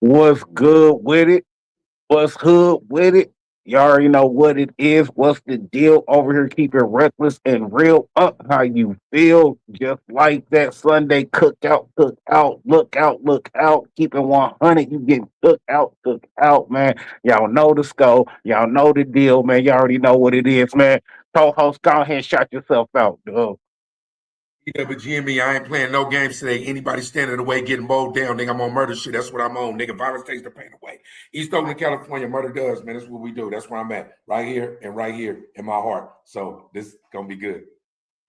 What's good with it? What's hood with it? You already know what it is. What's the deal over here? Keep it reckless and real up how you feel. Just like that Sunday cookout, look out. Keep it 100. You get cook out, man. Y'all know the scope. Y'all know the deal, man. You already know what it is, man. Co-host, go ahead and shot yourself out, dog. Yeah, but Jimmy, I ain't playing no games today. Anybody standing in the way, getting mowed down, nigga, I'm on murder shit. That's what I'm on, nigga. Violence takes the pain away. East Oakland, California, murder does, man. That's what we do. That's where I'm at, right here in my heart. So this gonna be good.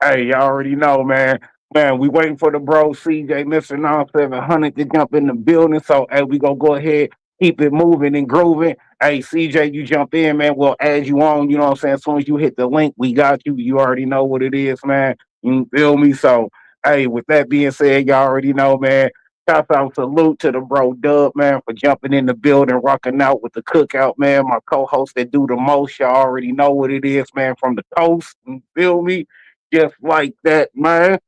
Hey, y'all already know, man. Man, we waiting for the bro CJ Mr. 9700 to jump in the building. So, hey, we gonna go ahead, keep it moving and grooving. Hey, CJ, you jump in, man. We'll add you on. You know what I'm saying? As soon as you hit the link, we got you. You already know what it is, man. You feel me? So, hey, with that being said, y'all already know, man. Shout out salute to the bro Dub, man, for jumping in the building, rocking out with the cookout, man. My co-host that do the most. Y'all already know what it is, man, from the coast. You feel me? Just like that, man.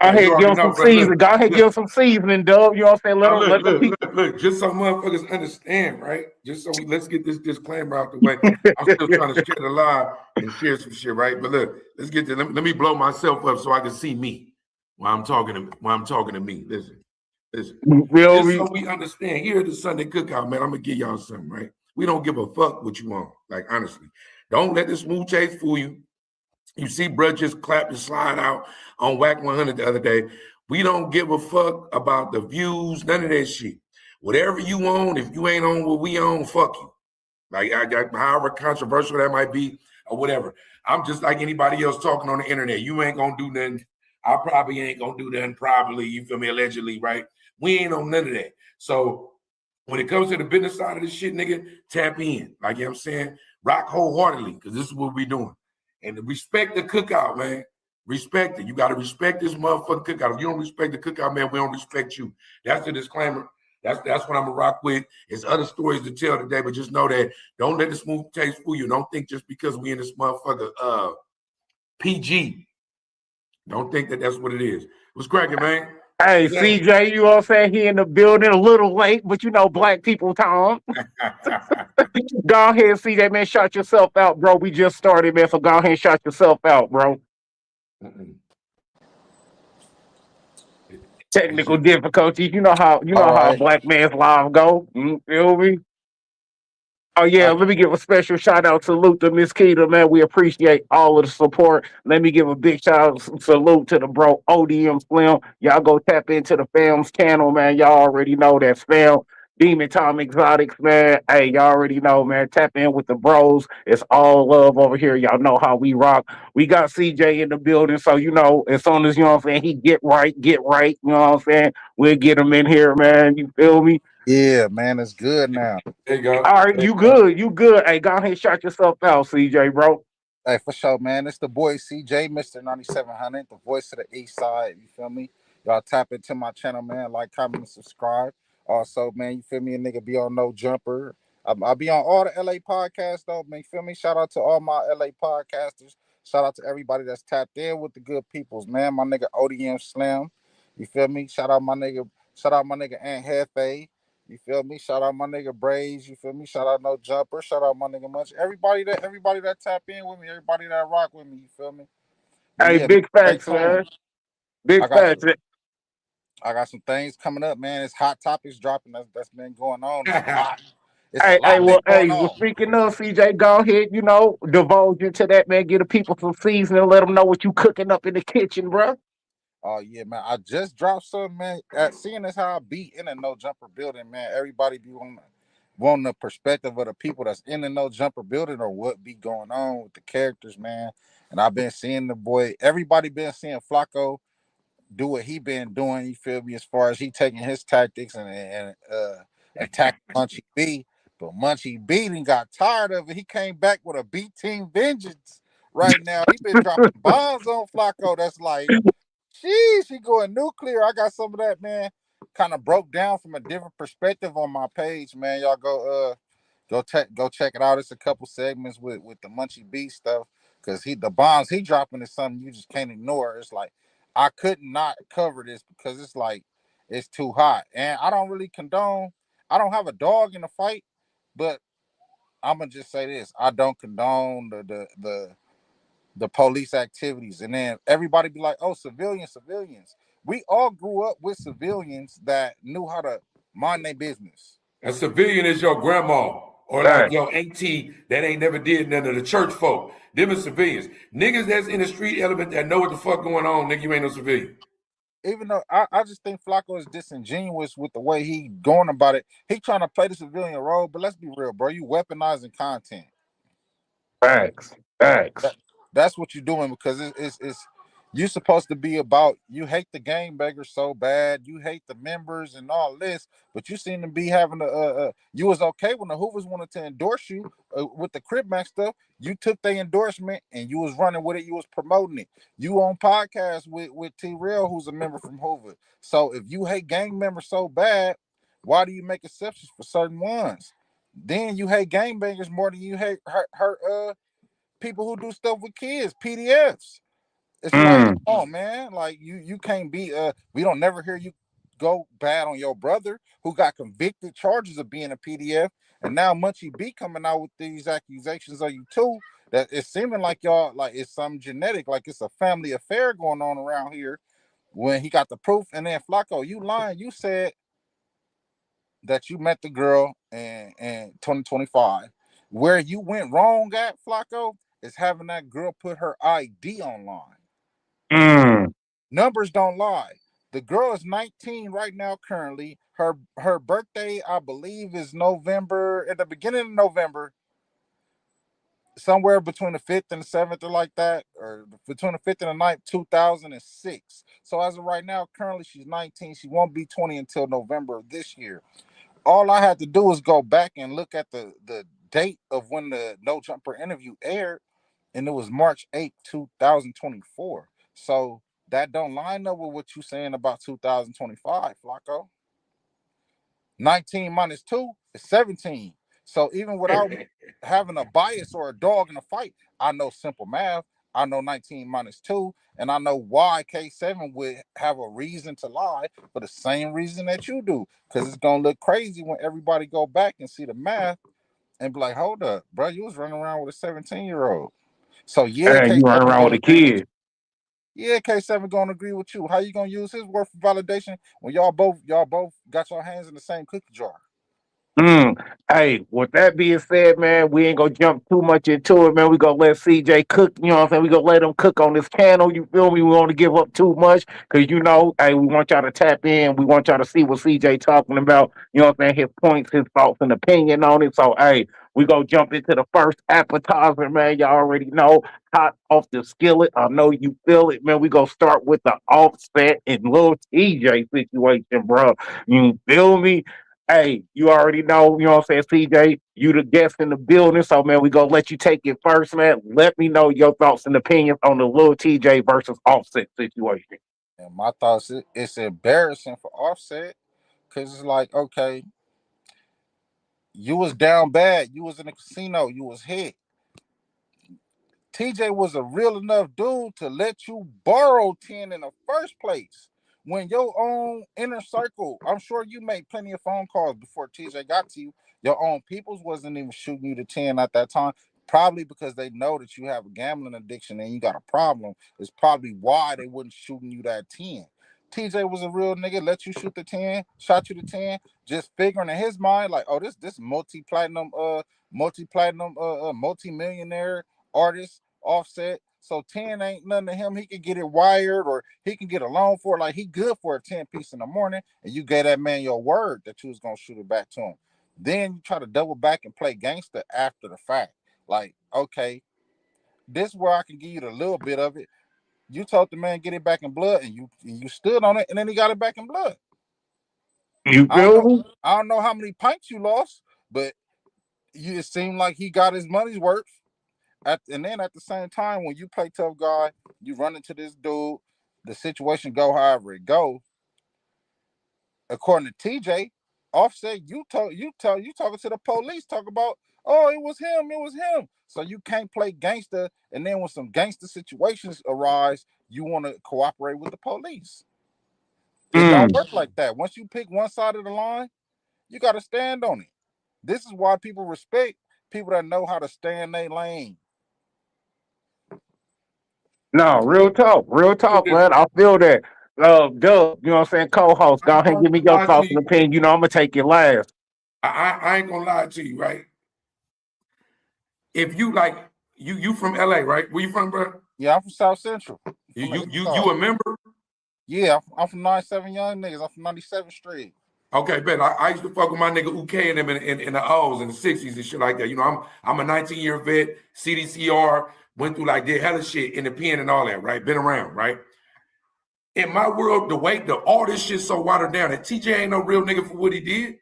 Go Yeah, you ahead, give already them some know, brother. seasoning. Go ahead, give Look, them some seasoning, Dub. You know what I'm saying? now Let them people. Just so motherfuckers understand, right? Just so let's get this disclaimer out the way. I'm still trying to share the live and share some shit, right? But look, let's get to let me blow myself up so I can see me while I'm talking to me. Listen. You feel Just me? so we understand, here at the Sunday Cookout, man, I'm gonna give y'all something, right? We don't give a fuck what you want, like honestly. Don't let this smooth chase fool you. You see, bro, just clap and slide out on Whack 100 the other day. We don't give a fuck about the views, none of that shit. Whatever you own, if you ain't on what we own, fuck you. Like, however controversial that might be or whatever. I'm just like anybody else talking on the internet. You ain't gonna do nothing. I probably ain't gonna do nothing, probably, you feel me, allegedly, right? We ain't on none of that. So when it comes to the business side of this shit, nigga, tap in. Like, you know what I'm saying? Rock wholeheartedly, because this is what we doing. And respect the cookout, man. Respect it. You got to respect this motherfucking cookout. If you don't respect the cookout, man, we don't respect you. That's the disclaimer. That's what I'm gonna rock with. There's other stories to tell today, but just know that don't let the smooth taste fool you. Don't think just because we in this motherfucker PG, don't think that that's what it is. What's cracking, man? Hey, What's happening? CJ, you know what I'm saying? He in the building a little late, but you know, black people time. Go ahead, CJ, man. Shot yourself out, bro. We just started, man. So go ahead and shot yourself out, bro. It's Technical just difficulties. You All know how a right. black man's live go. You feel me? Oh yeah, I, let me give a special shout out salute to Miss Keita, man. We appreciate all of the support. Let me give a big shout out salute to the bro ODM Slim. Y'all go tap into the fam's channel, man. Y'all already know that spam. Demon Tom Exotics, man. Hey, y'all already know, man. Tap in with the bros. It's all love over here. Y'all know how we rock. We got CJ in the building, so you know, as soon as you know what I'm saying, he get right. You know what I'm saying? We'll get him in here, man. You feel me? Yeah, man, it's good now. there you go. All right, There you you go. good, you good. Hey, go ahead and shut yourself out, CJ, bro. Hey, for sure, man. It's the boy CJ, Mr. 9700, the voice of the East Side. You feel me? Y'all tap into my channel, man. Like, comment, and subscribe. Also, man, you feel me? A nigga be on No Jumper. I'll be on all the LA podcasts, though, man. You feel me? Shout out to all my LA podcasters. Shout out to everybody that's tapped in with the good peoples, man. My nigga ODM Slim. You feel me? Shout out my nigga Aunt Hefe. You feel me? Shout out my nigga Braves. You feel me? Shout out No Jumper. Shout out my nigga Munch. Everybody that tap in with me. Everybody that rock with me. You feel me? But Hey, yeah, man, big stay facts, man. tuned. Big I got facts. some. I got some things coming up, man. It's hot topics dropping. That's been going on. It's a lot. It's a lot been going Well, on. speaking of CJ, go ahead, you know, divulge into that, man. Get the people some seasoning, let them know what you cooking up in the kitchen, bro. Oh yeah, man. I just dropped some, man. Seeing as how I be in a no jumper building, man. Everybody be wanting the perspective of the people that's in the no jumper building or what be going on with the characters, man. And I've been seeing the boy. Everybody been seeing Flacco do what he been doing. You feel me? As far as he taking his tactics and attacking Munchie B, but Munchie B done got tired of it. He came back with a B team vengeance. Right now, he been dropping bombs on Flacco. That's like, sheesh, he going nuclear. I got some of that, man. Kind of broke down from a different perspective on my page, man. Y'all go check it out. It's a couple segments with the Munchie B stuff because the bombs he dropping is something you just can't ignore. It's like I could not cover this because it's like it's too hot. And I don't really condone. I don't have a dog in the fight, but I'm gonna just say this: I don't condone the police activities. And then everybody be like, "Oh, civilians, civilians." We all grew up with civilians that knew how to mind their business. A civilian is your grandma or like Facts. your auntie that ain't never did none of the church folk. Them is civilians. Niggas that's in the street element that know what the fuck going on, nigga, you ain't no civilian. Even though I just think Flacco is disingenuous with the way he going about it. He trying to play the civilian role, but let's be real, bro. You weaponizing content. Facts. That, Facts. that's what you're doing because it's you supposed to be about you hate the game beggars so bad, you hate the members and all this, but you seem to be having you was okay when the Hoovers wanted to endorse you with the Crib Max stuff. You took the endorsement and you was running with it, you was promoting it. You on podcast with T Real, who's a member from Hoover. So if you hate gang members so bad, why do you make exceptions for certain ones? Then you hate gang bangers more than you hate her people who do stuff with kids, PDFs. It's like, Mm. come on, man. Like you can't be we don't never hear you go bad on your brother who got convicted charges of being a PDF. And now Munchie B coming out with these accusations of you too. That it's seeming like y'all like it's some genetic, like it's a family affair going on around here when he got the proof. And then Flacco, you lying. You said that you met the girl in 2025. Where you went wrong at, Flacco, is having that girl put her ID online. Mm. Numbers don't lie. The girl is 19 right now currently. Her birthday, I believe, is November, at the beginning of November, somewhere between the 5th and the 7th or like that, or between the 5th and the 9th, 2006. So as of right now, currently she's 19. She won't be 20 until November of this year. All I had to do was go back and look at the date of when the No Jumper interview aired, and it was March 8th, 2024. So that don't line up with what you saying about 2025, Flacco. 19 minus 2 is 17. So even without having a bias or a dog in a fight, I know simple math. I know 19 minus 2, and I know why K7 would have a reason to lie for the same reason that you do. Because it's going to look crazy when everybody go back and see the math and be like, hold up, bro, you was running around with a 17-year-old. So yeah, Hey, you run K7 around going with to a agree with kid. you. Yeah, K7 going to agree with you. How you going to use his word for validation when y'all both got your hands in the same cookie jar? Mm. Hey, with that being said, man, we ain't gonna jump too much into it, man. We gonna let CJ cook, you know what I'm saying? We gonna let him cook on this channel, you feel me? We want to give up too much, cause hey, we want y'all to tap in. We want y'all to see what CJ talking about, you know what I'm saying? His points, his thoughts and opinion on it. So hey, we gonna jump into the first appetizer, man. Y'all already know, hot off the skillet. I know you feel it, man. We gonna start with the offset and little TJ situation, bro. You feel me? Hey, you already know, you know what I'm saying, CJ, you the guest in the building. So, man, we gonna let you take it first, man. Let me know your thoughts and opinions on the little TJ versus offset situation. And my thoughts, it's embarrassing for Offset because it's like, okay, you was down bad, you was in a casino, you was hit. TJ was a real enough dude to let you borrow 10 in the first place. When your own inner circle, I'm sure you made plenty of phone calls before TJ got to you. Your own peoples wasn't even shooting you the 10 at that time. Probably because they know that you have a gambling addiction and you got a problem. It's probably why they wouldn't shooting you that 10. TJ was a real nigga, let you shoot the 10, shot you the 10, just figuring in his mind, like, oh, this multi-platinum, multi-millionaire artist Offset. So 10 ain't nothing to him. He can get it wired or he can get a loan for it. Like he good for a 10 piece in the morning. And you gave that man your word that you was gonna shoot it back to him. Then you try to double back and play gangster after the fact. Like, okay, this is where I can give you the little bit of it. You told the man get it back in blood and you stood on it and then he got it back in blood. You I don't feel know. me? I don't know how many pints you lost, but it seemed like he got his money's worth. And then at the same time, when you play tough guy, you run into this dude. The situation go however it go. According to TJ, Offset, you talking to the police, talk about, oh, it was him. So you can't play gangster, and then when some gangster situations arise, you want to cooperate with the police. It don't Mm. work like that. Once you pick one side of the line, you got to stand on it. This is why people respect people that know how to stay in their lane. No, real talk, man. I feel that. Doug, you know what I'm saying? Co-host, I go ain't ahead and gonna give me your lie to thoughts and you. opinion. You know, I'm gonna take your last. I ain't gonna lie to you, right? If you like, you from LA, right? Where you from, bro? Yeah, I'm from South Central. You From the you East you Side. you a member? Yeah, I'm from 97 Young Niggas. I'm from 97th Street. Okay, bet. I used to fuck with my nigga UK and them in the O's in the 60s and shit like that. You know, I'm a 19-year vet, CDCR, went through like did hella shit in the pen and all that, right? Been around, right? In my world, all this shit so watered down that TJ ain't no real nigga for what he did.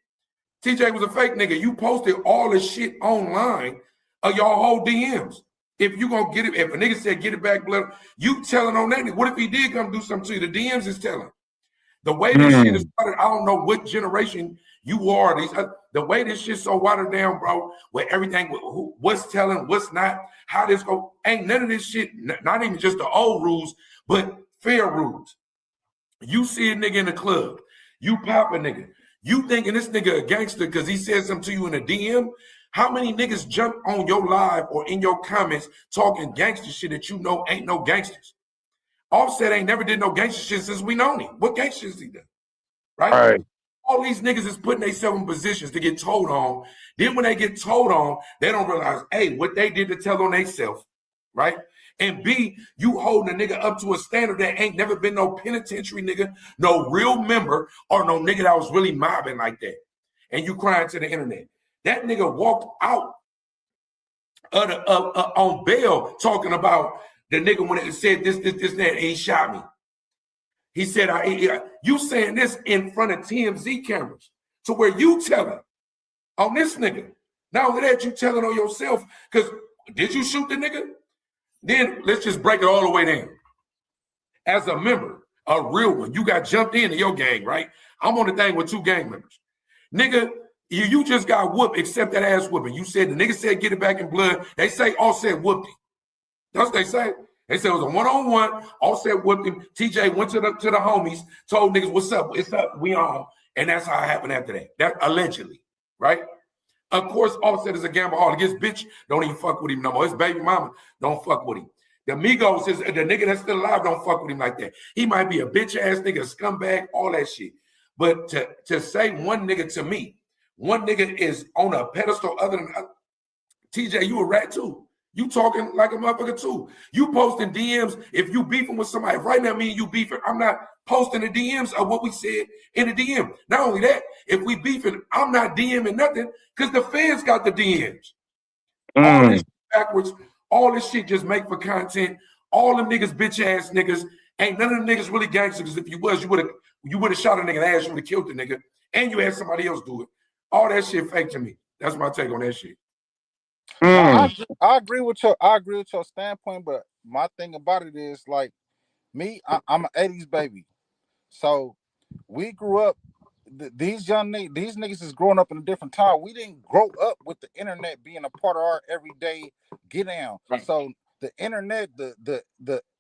TJ was a fake nigga. You posted all this shit online of y'all whole DMs. If you gonna get it, if a nigga said get it back, blood, you telling on that nigga. What if he did come do something to you? The DMs is telling. The way this shit is Mm. started, I don't know what generation you are. The way this shit's so watered down, bro, where everything, what's telling, what's not, how this go, ain't none of this shit, not even just the old rules, but fair rules. You see a nigga in the club, you pop a nigga, you thinking this nigga a gangster because he said something to you in a DM. How many niggas jump on your live or in your comments talking gangster shit that you know ain't no gangsters? Offset ain't never did no gangster shit since we known him. What gangster is he done? Right? All right. All these niggas is putting themselves in positions to get told on. Then when they get told on, they don't realize, A, what they did to tell on themselves, right? And B, you holding a nigga up to a standard that ain't never been no penitentiary nigga, no real member, or no nigga that was really mobbing like that. And you crying to the internet. That nigga walked out on bail talking about the nigga when it said this, that, and he shot me. He said, you saying this in front of TMZ cameras to where you telling on this nigga. Not only that, you telling on yourself, because did you shoot the nigga? Then let's just break it all the way down. As a member, a real one, you got jumped into your gang, right? I'm on the thing with 2 gang members. Nigga, you just got whooped, except that ass whooping. You said the nigga said get it back in blood. They say Offset whooped him. That's what they say. They said it was a one-on-one. Offset whooped him. TJ went to the homies, told niggas, what's up? It's up. We on. And that's how it happened after that. That allegedly, right? Of course, Offset is a gambleaholic. His bitch don't even fuck with him no more. His baby mama don't fuck with him. The Migos, the nigga that's still alive, don't fuck with him like that. He might be a bitch-ass nigga, a scumbag, all that shit. But to say one nigga to me, one nigga is on a pedestal other than TJ, you a rat too. You talking like a motherfucker too. You posting DMs. If you beefing with somebody, right now me and you beefing, I'm not posting the DMs of what we said in the DM. Not only that, if we beefing, I'm not DMing nothing because the fans got the DMs. All this Mm. backwards, all this shit just make for content. All them niggas, bitch ass niggas, ain't none of them niggas really gangsters. If you was, you would have shot a nigga in the ass, you would have killed the nigga, and you had somebody else do it. All that shit fake to me. That's my take on that shit. Now, Mm. I agree with your standpoint, but my thing about it is like me, I'm an 80s baby. So we grew up. These niggas is growing up in a different time. We didn't grow up with the internet being a part of our everyday get down. Right. So the internet, the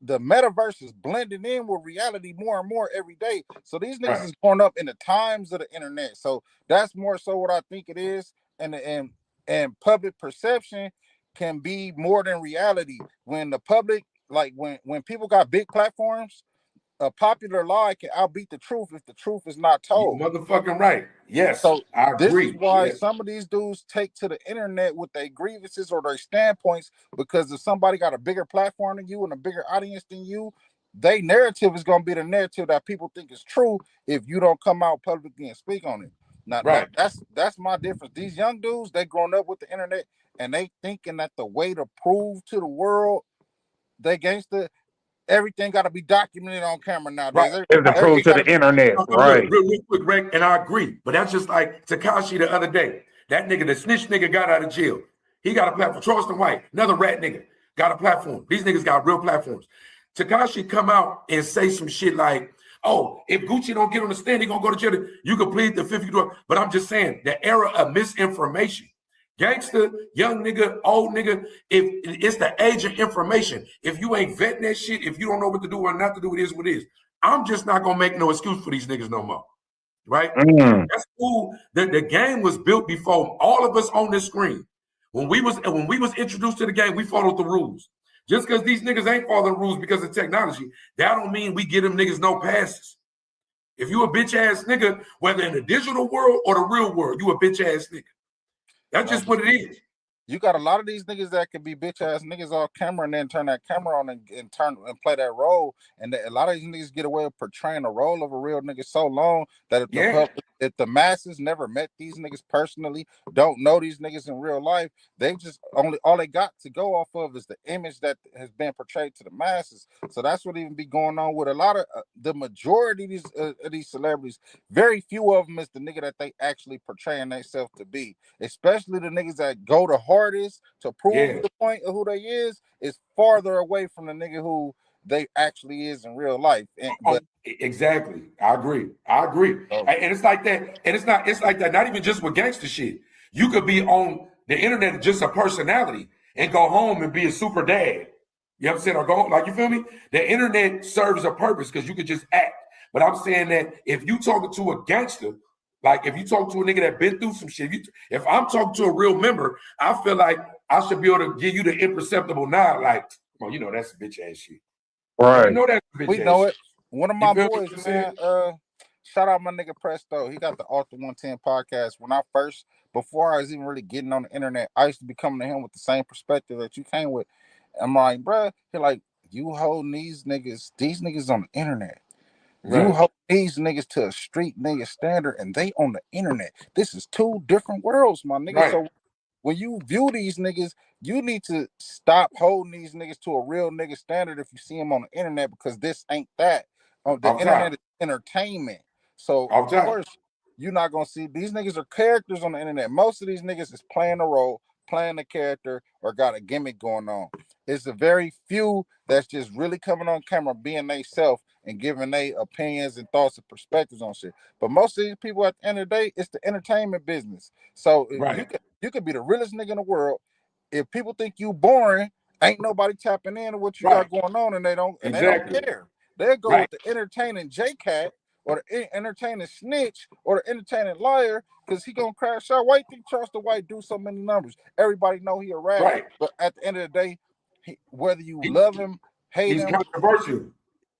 metaverse is blending in with reality more and more every day. So these niggas is growing up in the times of the internet. So that's more so what I think it is. And public perception can be more than reality. When the public, like when people got big platforms, a popular lie can outbeat the truth if the truth is not You told. motherfucking right. Yes, So I this is agree. why Yes. some of these dudes take to the internet with their grievances or their standpoints, because if somebody got a bigger platform than you and a bigger audience than you, their narrative is going to be the narrative that people think is true if you don't come out publicly and speak on it. Now Right. that's my difference. These young dudes, they grown up with the internet and they thinking that the way to prove to the world they gangster, everything got to be documented on camera Right. nowadays. It's the Right. proof It to gotta the be internet, right? real quick, Greg, and I agree. But that's just like Takashi the other day. That nigga, the snitch nigga got out of jail. He got a platform. Charleston White, another rat nigga, got a platform. These niggas got real platforms. Takashi come out and say some shit like, oh, if Gucci don't get on the stand, he gonna go to jail. You can plead the fifth. But I'm just saying, the era of misinformation. Gangster, young nigga, old nigga, if it's the age of information. If you ain't vetting that shit, if you don't know what to do or not to do, it is what it is. I'm just not gonna make no excuse for these niggas no more. Right? Mm. That's cool. The game was built before all of us on this screen. When we was introduced to the game, we followed the rules. Just because these niggas ain't following the rules because of technology, that don't mean we get them niggas no passes. If you a bitch ass nigga, whether in the digital world or the real world, you a bitch ass nigga. That's just what it is. You got a lot of these niggas that could be bitch ass niggas off camera and then turn that camera on and turn and play that role. And a lot of these niggas get away with portraying the role of a real nigga so long that if the masses never met these niggas personally, don't know these niggas in real life, they just all they got to go off of is the image that has been portrayed to the masses. So that's what even be going on with a lot of the majority of these celebrities. Very few of them is the nigga that they actually portraying themselves to be, especially the niggas that go to hardest to prove the point of who they is farther away from the nigga who they actually is in real life. But exactly, I agree. And it's like that, and it's like that. Not even just with gangster shit. You could be on the internet just a personality and go home and be a super dad. You know what I'm saying? Or go like, you feel me? The internet serves a purpose because you could just act. But I'm saying that if you talking to a gangster, like if you talk to a nigga that been through some shit, if I'm talking to a real member, I feel like I should be able to give you the imperceptible nod, like, come on, you know that's bitch ass shit. Right. You know that's bitch we ass know shit. it. One of my boys, man, shout out my nigga Presto. He got the Author 110 podcast. Before I was even really getting on the internet, I used to be coming to him with the same perspective that you came with. I'm like, bruh, he like, you holding these niggas on the internet. You hold these niggas to a street nigga standard and they on the internet. This is two different worlds, my nigga. Right. So when you view these niggas, you need to stop holding these niggas to a real nigga standard if you see them on the internet, because this ain't that. The internet is entertainment. So of course you're not gonna see these niggas are characters on the internet. Most of these niggas is playing a role, playing a character, or got a gimmick going on. It's a very few that's just really coming on camera, being they self and giving their opinions and thoughts and perspectives on shit. But most of these people at the end of the day, it's the entertainment business. So you could be the realest nigga in the world. If people think you boring, ain't nobody tapping into what you got going on, and they don't care. They'll go with the entertaining J-Cat or the entertaining snitch or the entertaining liar, because he gonna crash out. Why you think Charles the White do so many numbers? Everybody know he a rat. But at the end of the day, whether you love him, hate him, controversial.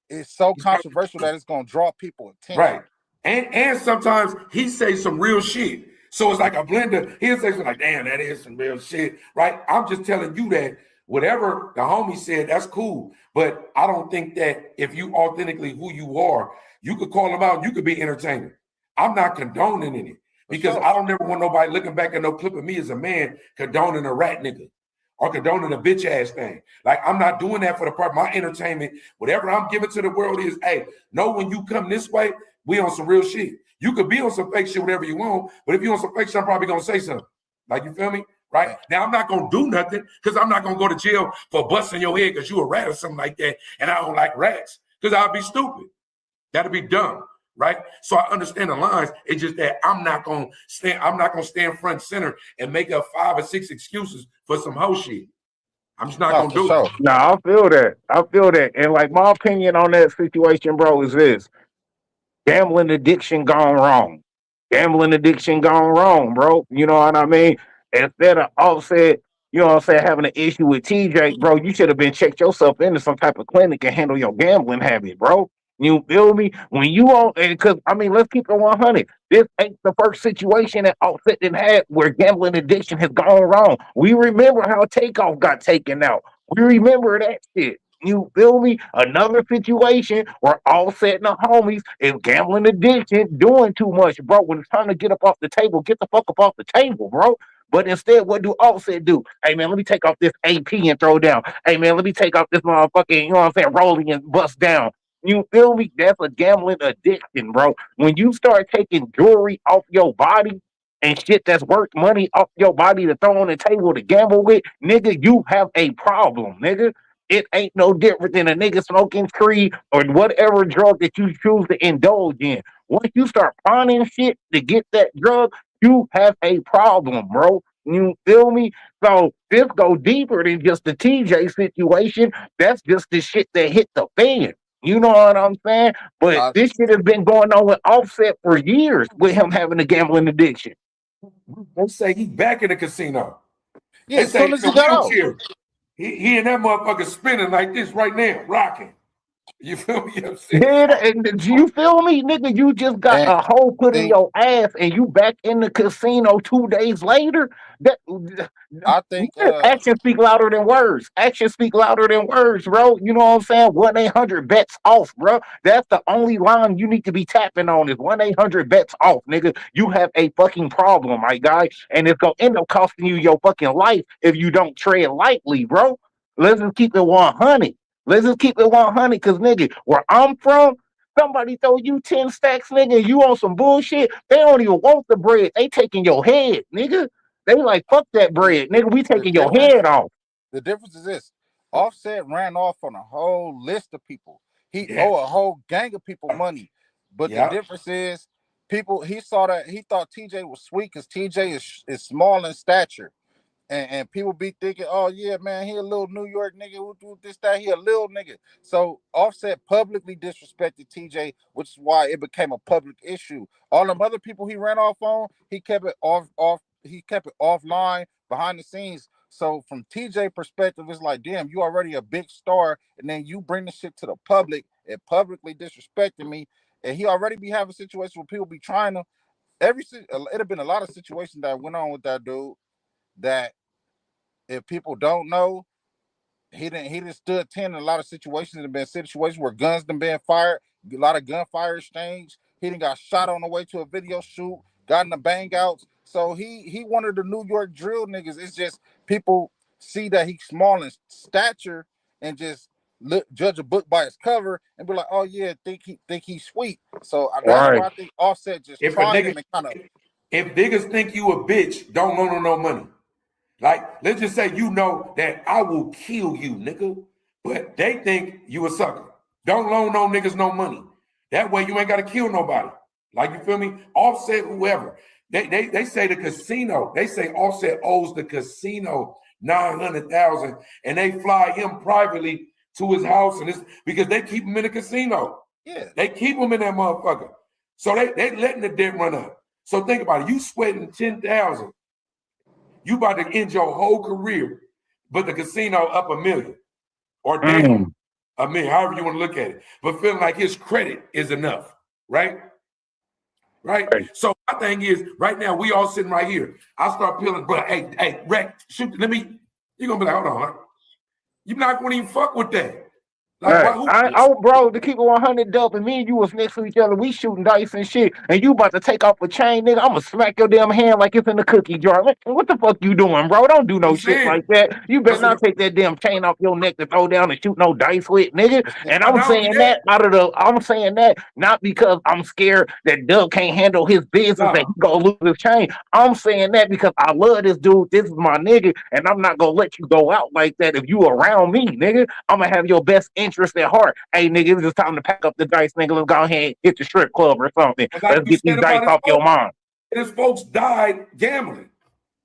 It's so controversial that it's gonna draw people attention. Right. And sometimes he says some real shit. So it's like a blender. He'll say something like, damn, that is some real shit. Right? I'm just telling you that whatever the homie said, that's cool. But I don't think that if you authentically who you are, you could call him out, you could be entertaining. I'm not condoning any, because I don't ever want nobody looking back at no clip of me as a man condoning a rat nigga or condoning a bitch ass thing. Like, I'm not doing that for the part. My entertainment, whatever I'm giving to the world is, hey, know when you come this way, we on some real shit. You could be on some fake shit, whatever you want, but if you on some fake shit, I'm probably gonna say something. Like, you feel me? Right? Now, I'm not gonna do nothing because I'm not gonna go to jail for busting your head because you a rat or something like that, and I don't like rats, because I'll be stupid. That'd be dumb. Right? So I understand the lines. It's just that I'm not gonna stand front center and make up 5 or 6 excuses for some hoe shit. I'm just not gonna do it. No, I feel that. And like, my opinion on that situation, bro, is this: gambling addiction gone wrong. Gambling addiction gone wrong, bro. You know what I mean? Instead of Offset, you know what I'm saying, having an issue with TJ, bro, you should have been checked yourself into some type of clinic and handle your gambling habit, bro. You feel me? When you on, because I mean, let's keep it 100. This ain't the first situation that Offset didn't have where gambling addiction has gone wrong. We remember how Takeoff got taken out. We remember that shit. You feel me? Another situation where Offset and the homies is gambling addiction, doing too much, bro. When it's time to get up off the table, get the fuck up off the table, bro. But instead, what do Offset do? Hey, man, let me take off this AP and throw down. Hey, man, let me take off this motherfucking, you know what I'm saying, rolling and bust down. You feel me? That's a gambling addiction, bro. When you start taking jewelry off your body and shit that's worth money off your body to throw on the table to gamble with, nigga, you have a problem, nigga. It ain't no different than a nigga smoking tree or whatever drug that you choose to indulge in. Once you start finding shit to get that drug, you have a problem, bro. You feel me? So this go deeper than just the TJ situation. That's just the shit that hit the fan. You know what I'm saying? But I, this shit has been going on with Offset for years with him having a gambling addiction. They say he back in the casino. yeah, They as say soon in as he a got out. wheelchair. He and that motherfucker spinning like this right now, rocking. You feel me? You know what I'm saying? Yeah, and do you feel me, nigga? You just got And a hole put in see, your ass, and you back in the casino 2 days later. That I think actions speak louder than words. Actions speak louder than words, bro. You know what I'm saying? 1-800 bets off, bro. That's the only line you need to be tapping on is 1-800 bets off, nigga. You have a fucking problem, my guy, and it's gonna end up costing you your fucking life if you don't tread lightly, bro. Let's just keep it 100. Let's just keep it 100, cause nigga, where I'm from, somebody throw you 10 stacks, nigga, and you on some bullshit. They don't even want the bread. They taking your head, nigga. They like, fuck that see, bread, nigga. We the taking your difference. head off. The difference is this: Offset ran off on a whole list of people. He Yeah. owe a whole gang of people money. But the Yeah. difference is, people he saw that he thought TJ was sweet because TJ is small in stature. And people be thinking, oh yeah, man, he a little New York nigga who do this, that, he a little nigga. So Offset publicly disrespected TJ, which is why it became a public issue. All them other people he ran off on, he kept it he kept it offline behind the scenes. So from TJ perspective, it's like, damn, you already a big star, and then you bring the shit to the public and publicly disrespecting me. And he already be having situations where people be trying to it have been a lot of situations that went on with that dude that if people don't know, he didn't stood 10 in a lot of situations. There have been situations where guns done been fired, a lot of gunfire exchange. He done got shot on the way to a video shoot, got in the bang outs. So he one of the New York drill niggas. It's just people see that he's small in stature and just judge a book by its cover and be like, oh yeah, think he's sweet. So that's Right. where I think Offset just If a tried nigga, him and kind of if niggas think you a bitch, don't loan them no money. Like, let's just say you know that I will kill you, nigga, but they think you a sucker. Don't loan no niggas no money. That way you ain't got to kill nobody. Like, you feel me? Offset whoever. They say the casino, they say Offset owes the casino 900,000 and they fly him privately to his house and it's because they keep him in the casino. yeah. They keep him in that motherfucker. So they letting the debt run up. So think about it. You sweating 10,000. You about to end your whole career, but the casino up $1 million or down $1 million, however you want to look at it. But feeling like his credit is enough, right? Right. Right. So my thing is, right now we all sitting right here. I start peeling, bro. Hey, Rex, shoot. Let me. You're gonna be like, hold on, huh? You're not gonna even fuck with that. Like, Right. why? Who? Bro, to keep it 100 up, and me and you was next to each other, we shooting dice and shit, and you about to take off a chain, nigga. I'm gonna smack your damn hand like it's in a cookie jar. What the fuck you doing, bro? Don't do no I'm shit saying. like that. You better That's not what. take that damn chain off your neck to throw down and shoot no dice with, nigga. And I'm Not only saying that, that I'm saying that not because I'm scared that Doug can't handle his business and nah. he gonna lose his chain. I'm saying that because I love this dude. This is my nigga, and I'm not gonna let you go out like that if you around me, nigga. I'm gonna have your best interest at heart. Hey, nigga, it's just time to pack up the dice, nigga. Let's go ahead and hit the strip club or something. And like Let's you get these said dice about his off your folks, mind. died gambling.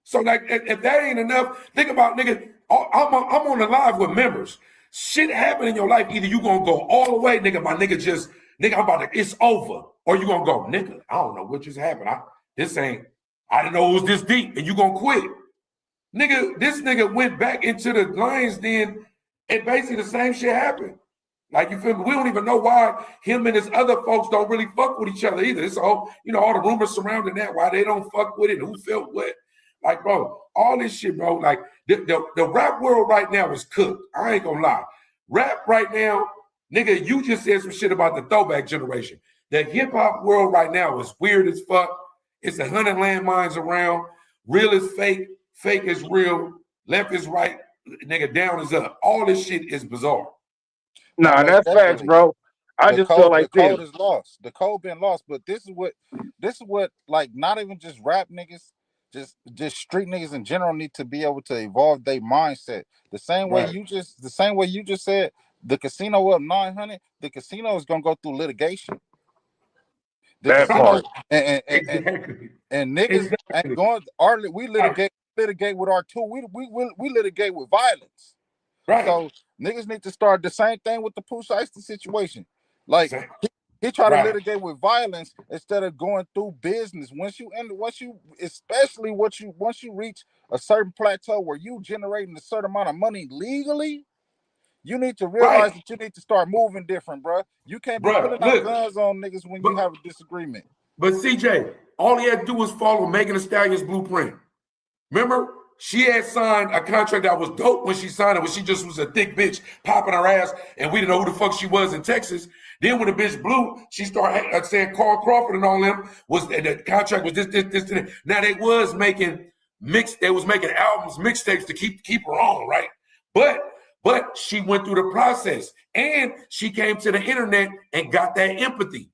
So like, if that ain't enough, think about nigga. I'm on the live with members. Shit happen in your life. Either you gonna go all the way, nigga. My nigga just nigga. I'm about to. It's over. Or you gonna go, nigga. I don't know what just happened. This ain't. I didn't know it was this deep, and you gonna quit, nigga. This nigga went back into the Lions Den, and basically the same shit happened. Like, you feel me? We don't even know why him and his other folks don't really fuck with each other either. It's all, all the rumors surrounding that, why they don't fuck with it, who felt what. Like, bro, all this shit, bro. Like, the rap world right now is cooked. I ain't gonna lie. Rap right now, nigga, you just said some shit about the throwback generation. The hip hop world right now is weird as fuck. It's 100 landmines around. Real is fake. Fake is real. Left is right. Nigga, down is up. All this shit is bizarre. No, Nah, most that's facts, definitely. bro. I just feel The like this. code is lost. The code been lost. But this is what like like, not even just rap niggas, just street niggas in general need to be able to evolve their mindset. Right. The same way you just said the casino up 900, the casino is gonna go through litigation. The That casino part. Exactly. and niggas ain't Exactly. going we litigate with our tool. We litigate with violence. Right. So niggas need to start the same thing with the Pooh Shiesty situation. Like Same. he tried to Right. litigate with violence instead of going through business. Especially once you reach a certain plateau where you generating a certain amount of money legally, you need to Right. realize that you need to start moving different, bro. You can't be Bro, pulling out look, guns on niggas when you but have a disagreement. but CJ, all he had to do was follow Megan Thee Stallion's blueprint. Remember, she had signed a contract that was dope when she signed it, when she just was a thick bitch popping her ass, and we didn't know who the fuck she was in Texas. Then when the bitch blew, she started saying Carl Crawford and all them was the contract was this. Now they was making albums, mixtapes to keep her on, right? But she went through the process, and she came to the internet and got that empathy,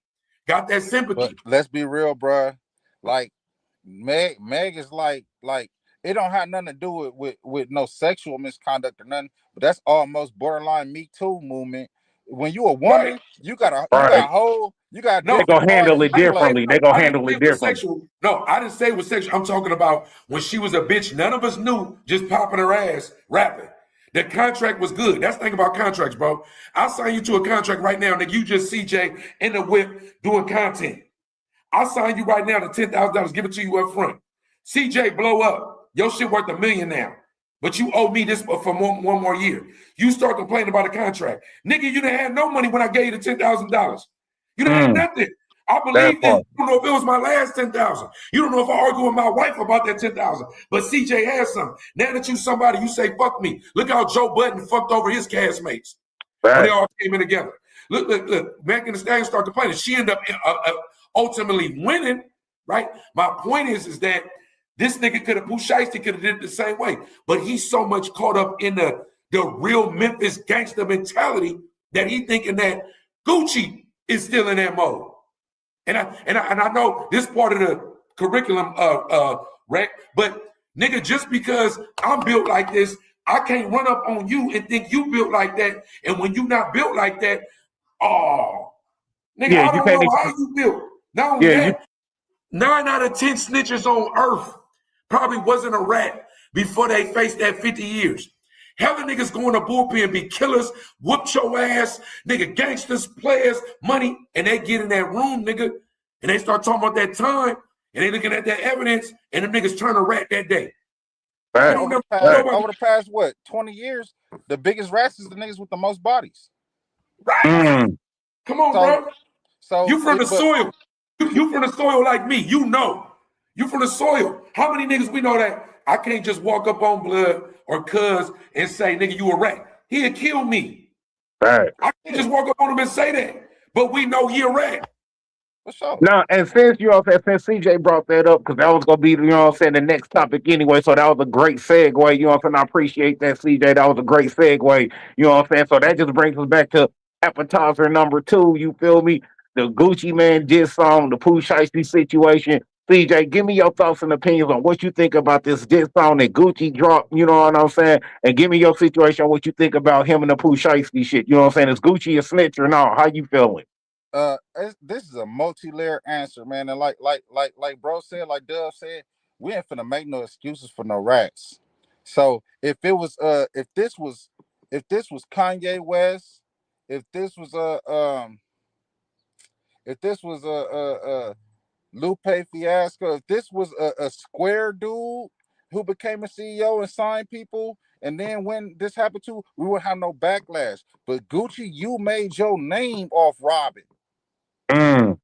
got that sympathy. But let's be real, bro. Like Meg is like it don't have nothing to do with no sexual misconduct or nothing. But that's almost borderline Me Too movement. When you a woman, Right. you got Right. They No, different gonna handle parts. it I didn't say differently. They gonna I didn't handle say it it was differently. sexual. No, I didn't say it was sexual. I'm talking about when she was a bitch, none of us knew, just popping her ass, rapping. The contract was good. That's the thing about contracts, bro. I'll sign you to a contract right now, nigga. You just CJ in the whip doing content. I'll sign you right now to $10,000, give it to you up front. CJ blow up. Your shit worth $1 million now. But you owe me this for one more year. You start complaining about a contract. Nigga, you didn't have no money when I gave you the $10,000. You didn't have nothing. I That believe this. part. You don't know if it was my last 10,000. You don't know if I argue with my wife about that 10,000. But CJ has some. Now that you somebody, you say fuck me. Look how Joe Budden fucked over his castmates when they Right. all came in together. Look. Megan Thee Stallion started complaining. She ended up ultimately winning. Right. My point is that this nigga could have, Pooh Shiesty could have did it the same way, but he's so much caught up in the real Memphis gangster mentality that he thinking that Gucci is still in that mode. And I know this part of the curriculum, Rec, but nigga, just because I'm built like this, I can't run up on you and think you built like that. And when you not built like that, oh, nigga, Yeah, I you don't can't. know how you built. Not only Yeah, you. that, 9 out of 10 snitches on earth probably wasn't a rat before they faced that 50 years. Hella niggas go in the bullpen, be killers, whoop your ass, nigga, gangsters, players, money, and they get in that room, nigga, and they start talking about that time, and they looking at that evidence, and them niggas turn a rat that day. You Right. don't never Right. know Over the past what 20 years, the biggest rats is the niggas with the most bodies. right. Mm. Come on, So bro. so You from the but soil. You from the soil like me. You know. You from the soil. How many niggas we know that I can't just walk up on blood or cuz and say, nigga, you a rat. He'll kill me. Right. I can't just walk up on him and say that. But we know he a rat. for sure. Now, and since you know, since CJ brought that up, because that was gonna be, you know what I'm saying, the next topic anyway. So that was a great segue. You know what I'm saying? I appreciate that, CJ. That was a great segue. You know what I'm saying? So that just brings us back to appetizer number two. You feel me? The Gucci Man diss song, the Pooh Shiesty situation. CJ, give me your thoughts and opinions on what you think about this diss song that Gucci dropped. You know what I'm saying? And give me your situation on what you think about him and the Pooh Shiesty shit. You know what I'm saying? Is Gucci a snitch or not? How you feeling? This is a multi-layer answer, man. And like bro said, like Dove said, we ain't finna make no excuses for no rats. So if this was Kanye West, if this was Lupe Fiasco, if this was a square dude who became a CEO and signed people, and then when this happened to, we would have no backlash. But Gucci, you made your name off robbing. Mm.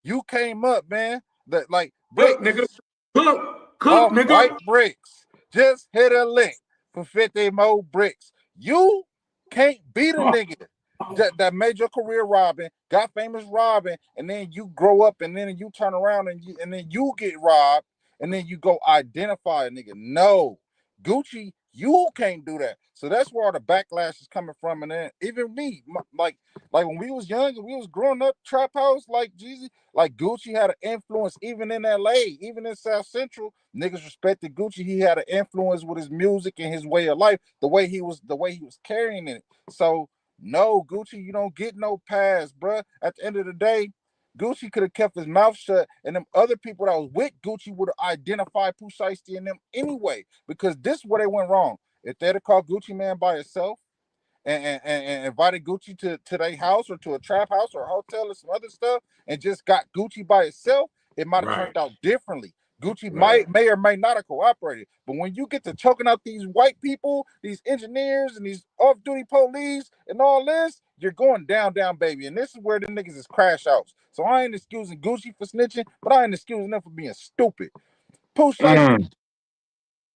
You came up, man. That like Cook, nigga. bricks Cook, off nigga. white bricks. Just hit a lick for 50 more bricks. You can't beat a nigga that made your career robbing, got famous robbing, and then you grow up and then you turn around and then you get robbed, and then you go identify a nigga. No, Gucci, you can't do that. So that's where all the backlash is coming from. And then even me, like when we was young and we was growing up trap house, like Jeezy, like Gucci had an influence even in LA, even in South Central. Niggas respected Gucci. He had an influence with his music and his way of life, the way he was carrying it. So no, Gucci, you don't get no pass, bruh. At the end of the day, Gucci could have kept his mouth shut, and them other people that was with Gucci would have identified Pooh Shiesty and them anyway. Because this is where they went wrong. if they'd have called Gucci Man by itself and invited Gucci to their house or to a trap house or a hotel or some other stuff and just got Gucci by itself, it might have Right. turned out differently. Gucci Right. may or may not have cooperated. But when you get to choking out these white people, these engineers and these off-duty police and all this, you're going down, baby. And this is where the niggas is crash outs. So I ain't excusing Gucci for snitching, but I ain't excusing them for being stupid. Pooh Shiesty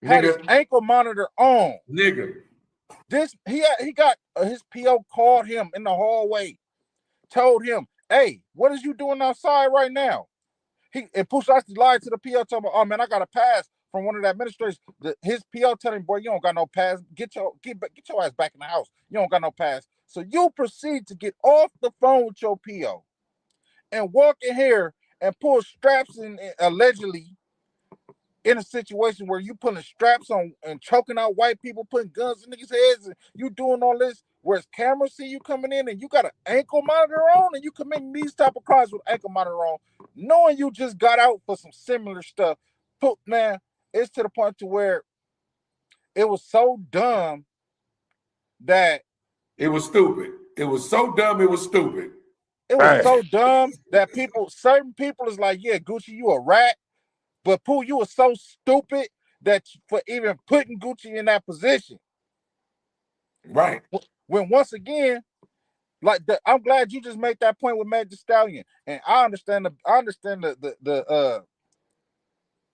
had his Nigga. ankle monitor on. Nigga. He got his PO called him in the hallway, told him, "Hey, what is you doing outside right now?" And Pooh Shiesty lied to the PO, talking about, "Oh man, I got a pass from one of the administrators." His PO telling him, "Boy, you don't got no pass. Get your ass back in the house. You don't got no pass." So you proceed to get off the phone with your PO and walk in here and pull straps in, allegedly in a situation where you putting straps on and choking out white people, putting guns in niggas' heads, and you doing all this, whereas cameras see you coming in and you got an ankle monitor on and you committing these type of crimes with ankle monitor on, knowing you just got out for some similar stuff. Man, it's to the point to where it was so dumb that it was stupid. It was so dumb, it was stupid. It was so dumb that certain people is like, yeah, Gucci, you a rat. But Pooh, you were so stupid that for even putting Gucci in that position. Right. When once again, I'm glad you just made that point with Meg Thee Stallion. And I understand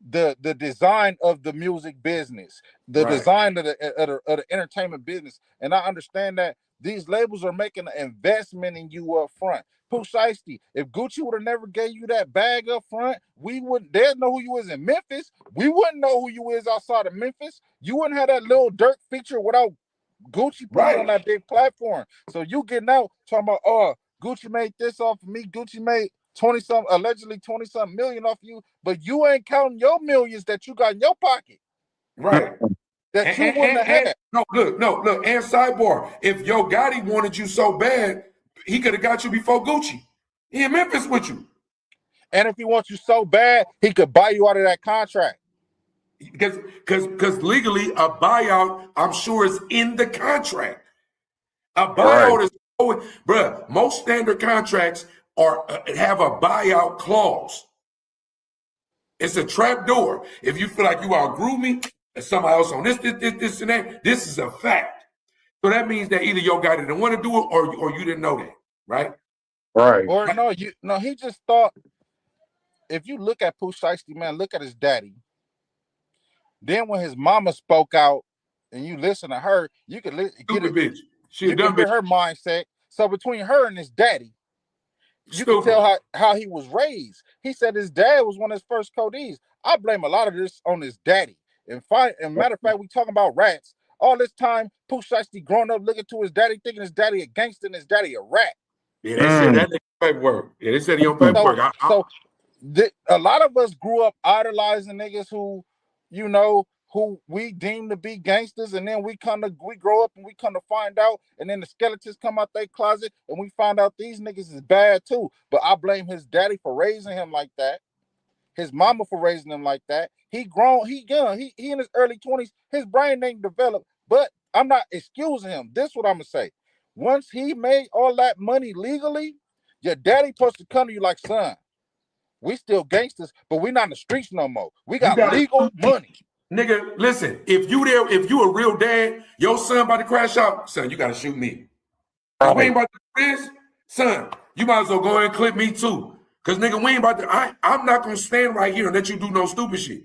the design of the music business, the design of the entertainment business. And I understand that these labels are making an investment in you up front. Pooh Shiesty, if Gucci would have never gave you that bag up front, they'd know who you is in Memphis. We wouldn't know who you is outside of Memphis. You wouldn't have that little Dirk feature without Gucci putting on that big platform. So you getting out talking about, oh, Gucci made this off of me. Gucci made allegedly 20-something million off of you, but you ain't counting your millions that you got in your pocket. Right. That you wouldn't have had. Look, and sidebar, if Yo Gotti wanted you so bad, he could have got you before Gucci. He in Memphis with you. And if he wants you so bad, he could buy you out of that contract. Because legally, a buyout, I'm sure, is in the contract. A buyout is, bruh, most standard contracts have a buyout clause. It's a trap door. If you feel like you outgrew me, and somebody else on this, and that, this is a fact. So that means that either Yo Gotti didn't want to do it or you didn't know that, right? Right. Or he just thought, if you look at Pooh Shiesty, man, look at his daddy. Then when his mama spoke out and you listen to her, you can get her mindset. So between her and his daddy, you can tell how he was raised. He said his dad was one of his first codees. I blame a lot of this on his daddy. And matter of fact, we talking about rats. All this time, Pooh Shiesty growing up looking to his daddy, thinking his daddy a gangster and his daddy a rat. Yeah, they said that paperwork. Yeah, they said he on paperwork. A lot of us grew up idolizing niggas who we deem to be gangsters, and then we grow up and we come to find out, and then the skeletons come out their closet, and we find out these niggas is bad too. But I blame his daddy for raising him like that, his mama for raising him like that. He young, he in his early 20s, his brain ain't developed, but I'm not excusing him. This is what I'm gonna say. Once he made all that money legally, your daddy supposed to come to you like, son, we still gangsters, but we not in the streets no more. We got legal money. Nigga, listen, if you a real dad, your son about to crash out, son, you gotta shoot me. We ain't about to do this, son, you might as well go ahead and clip me too. Cause nigga, we ain't about to, I'm not gonna stand right here and let you do no stupid shit.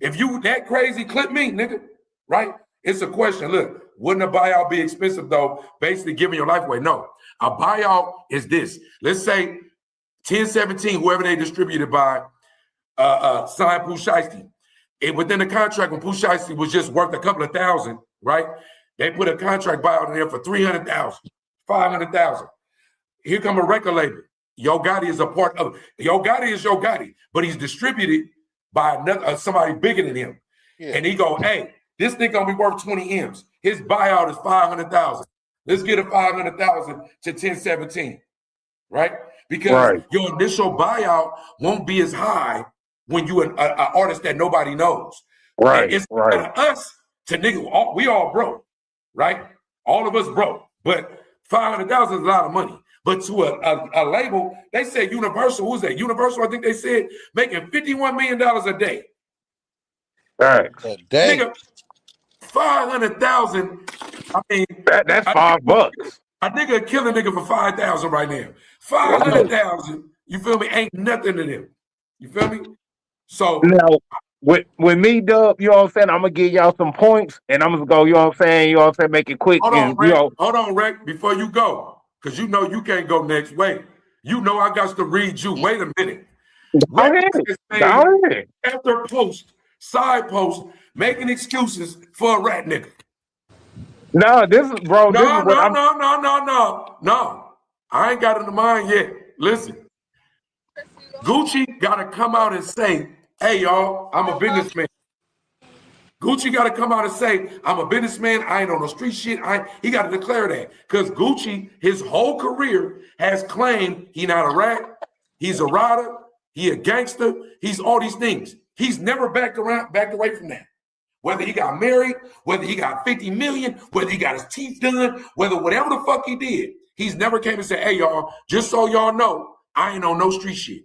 If you that crazy, clip me, nigga, right? It's a question. Look, wouldn't a buyout be expensive though? Basically giving your life away. No, a buyout is this. Let's say 1017, whoever they distributed by, signed Pooh Shiesty. Within the contract, when Pooh Shiesty was just worth a couple of thousand, right? They put a contract buyout in there for 300,000, 500,000. Here come a record label. Yo Gotti is a part of it. Yo Gotti is Yo Gotti, but he's distributed by somebody bigger than him. Yeah. And he go, hey, this thing gonna be worth 20 M's. His buyout is 500,000. Let's get a 500,000 to 1017, right? Because your initial buyout won't be as high when you're an artist that nobody knows. Right. It's us to nigga, we all broke, right? All of us broke, but 500,000 is a lot of money. But to a label, they said Universal, who's that? Universal, I think they said, making $51 million a day. Right. A day. Nigga, 500,000. I mean, that's $5. A nigga kill a nigga for 5,000 right now. 500,000, you feel me? Ain't nothing to them. You feel me? So now, with me, Dub, you know what I'm saying? I'm gonna give y'all some points, and I'm gonna go. You know what I'm saying? You know what I'm saying? Make it quick, hold on, and Rick. Hold on, Rick. Before you go, because you know you can't go next. Wait, you know I got to read you. Wait a minute. Go ahead. After post, side post, making excuses for a rat nigga. No, this is what I'm. No. I ain't got it in mind yet. Listen, Gucci got to come out and say, "Hey, y'all, I'm a businessman." Gucci got to come out and say, "I'm a businessman. I ain't on no street shit." He got to declare that because Gucci, his whole career, has claimed he not a rat, he's a rider, he a gangster, he's all these things. He's never backed away from that. Whether he got married, whether he got 50 million, whether he got his teeth done, whether whatever the fuck he did, he's never came and said, "Hey, y'all, just so y'all know, I ain't on no street shit."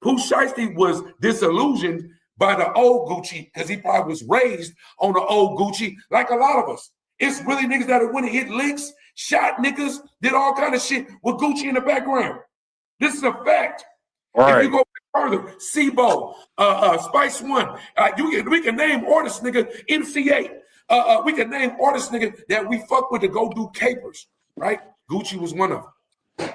Pooh Shiesty was disillusioned by the old Gucci because he probably was raised on the old Gucci like a lot of us. It's really niggas that went and hit licks, shot niggas, did all kind of shit with Gucci in the background. This is a fact. Right. If you go further, Sibo, Spice One, we can name artists, nigga, MC8. We can name artists, nigga, that we fuck with to go do capers, right? Gucci was one of them.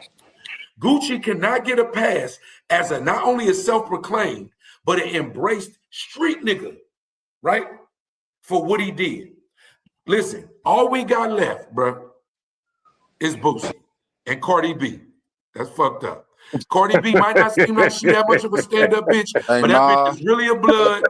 Gucci cannot get a pass as not only a self-proclaimed, but an embraced street nigga, right? For what he did. Listen, all we got left, bro, is Boosie and Cardi B. That's fucked up. Cardi B might not seem like she that much of a stand-up bitch, but that bitch is really a blood.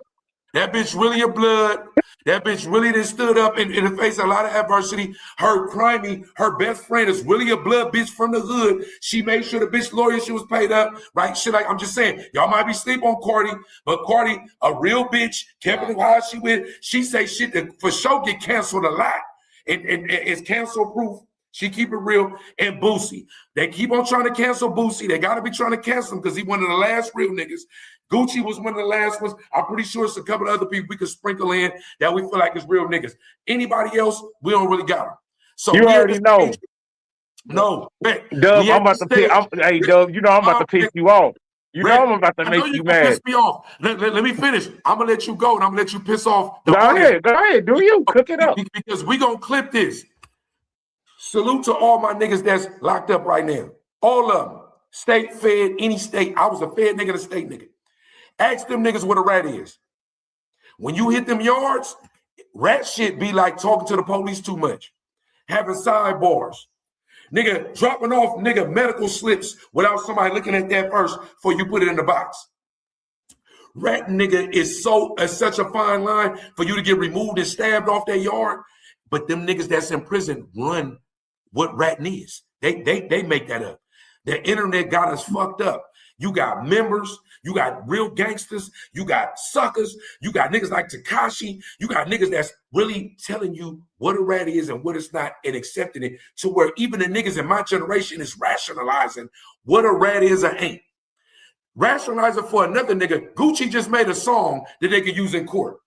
That bitch really a blood. That bitch really done stood up in the face of a lot of adversity. Her crimey, her best friend is really a blood bitch from the hood. She made sure the bitch lawyer, she was paid up, right? Shit, like I'm just saying, y'all might be sleep on Cardi, but Cardi, a real bitch, kept it how she went. She say shit that for sure get canceled a lot. And it's cancel proof. She keep it real. And Boosie, they keep on trying to cancel Boosie. They got to be trying to cancel him because he one of the last real niggas. Gucci was one of the last ones. I'm pretty sure it's a couple of other people we could sprinkle in that we feel like is real niggas. Anybody else, we don't really got them. So you already know. No, man. Dub, I'm about to piss. Hey, Dub, you know I'm about to piss you off. You know I'm about to make you mad. Piss me off. Let me finish. I'm gonna let you go, and I'm gonna let you piss off the audience. Go ahead. Do you cook it up? Because we gonna clip this. Salute to all my niggas that's locked up right now. All of them. State, fed, any state. I was a fed nigga, a state nigga. Ask them niggas what a rat is. When you hit them yards, rat shit be like talking to the police too much. Having sidebars. Nigga, dropping off nigga medical slips without somebody looking at that first before you put it in the box. Rat nigga is such a fine line for you to get removed and stabbed off their yard. But them niggas that's in prison run what ratting is. They make that up. The internet got us fucked up. You got members, you got real gangsters, you got suckers, you got niggas like Tekashi, you got niggas that's really telling you what a rat is and what it's not and accepting it to where even the niggas in my generation is rationalizing what a rat is or ain't. Rationalizing for another nigga, Gucci just made a song that they could use in court.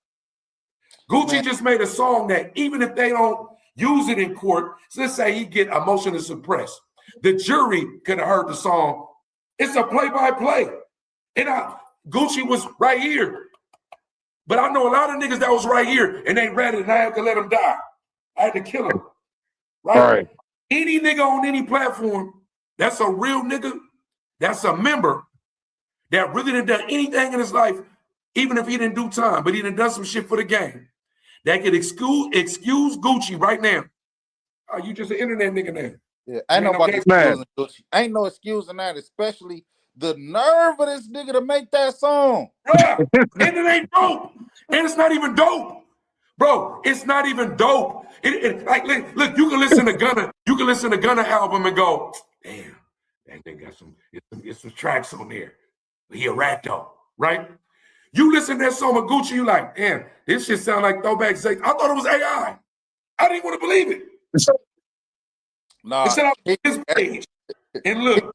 Gucci just made a song that even if they don't use it in court, so let's say he get a motion to suppress. The jury could have heard the song. It's a play-by-play. And Gucci was right here. But I know a lot of niggas that was right here and they read it and I had to let them die. I had to kill them. Right? Any nigga on any platform, that's a real nigga, that's a member that really didn't done anything in his life, even if he didn't do time, but he done some shit for the game. That could excuse Gucci right now. Oh, you just an internet nigga now. Yeah, ain't nobody excusing Gucci. Ain't no excusing that, especially the nerve of this nigga to make that song. Yeah, and it ain't dope. And it's not even dope. Bro, it's not even dope. Like, look, you can listen to Gunna. You can listen to Gunna album and go, damn, that nigga got some tracks on there. He a rat though, right? You listen to that song with Gucci, you like, damn, this shit sound like throwback Zay. I thought it was AI. I didn't want to believe it. Nah, It said on his page. And look.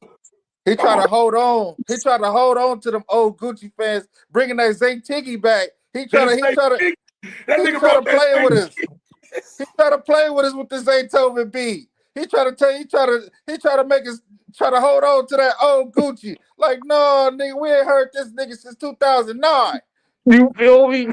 He tried to hold on. He tried to hold on to them old Gucci fans, bringing that Zay Tiggy back. He tried to play with us. He tried to play with us with this Zaytoven beat. He tried to make us try to hold on to that old Gucci. Like, no, nigga, we ain't heard this nigga since 2009. You feel me?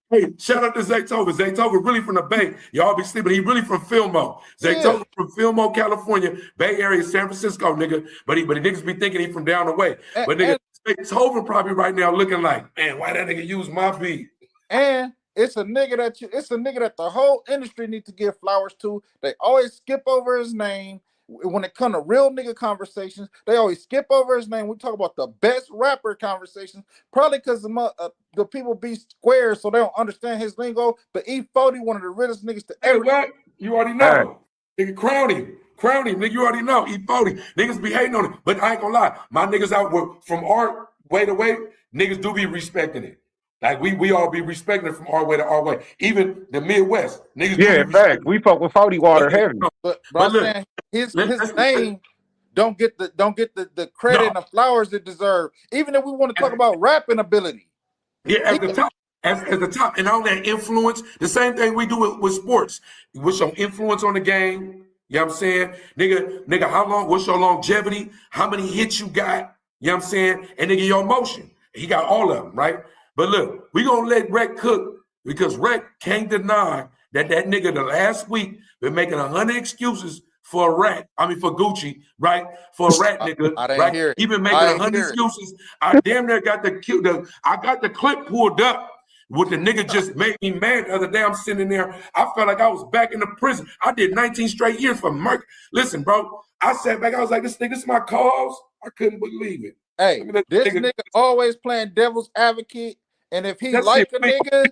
Hey, shout out to Zaytoven. Zaytoven really from the Bay. Y'all be sleeping. He really from Fillmore. Zaytoven from Fillmore, California, Bay Area, San Francisco, nigga. But niggas be thinking he from down the way. But nigga, Zaytoven probably right now looking like, man, why that nigga use my beat? And it's a nigga that the whole industry needs to give flowers to. They always skip over his name. When it comes to real nigga conversations, they always skip over his name. We talk about the best rapper conversations, probably because the people be square, so they don't understand his lingo. But E40, one of the realest niggas to ever. What? You already know. Nigga, crown him, nigga, you already know. E40. Niggas be hating on it. But I ain't gonna lie. My niggas out from our way to way, niggas do be respecting it. Like we all be respecting it from our way to our way. Even the Midwest, niggas. Yeah, in fact, we fuck with 40 water heavy. But I'm saying his name don't get the credit and the flowers it deserve. Even if we want to talk about rapping ability. Yeah, at the top. At the top, and all that influence, the same thing we do with sports. What's your influence on the game? You know what I'm saying? Nigga, how long, what's your longevity? How many hits you got? You know what I'm saying? And nigga, your motion. He got all of them, right? But look, we gonna let Rec cook because Rec can't deny that nigga the last week been making 100 excuses for a rat. I mean, for Gucci, right? For a rat, nigga. I didn't hear it. He been making 100 excuses. I damn near got I got the clip pulled up. What the nigga just made me mad the other day. I'm sitting there. I felt like I was back in the prison. I did 19 straight years for murder. Listen, bro. I sat back. I was like, this nigga's my cause. I couldn't believe it. Hey, this nigga always playing devil's advocate. And if he like a nigga,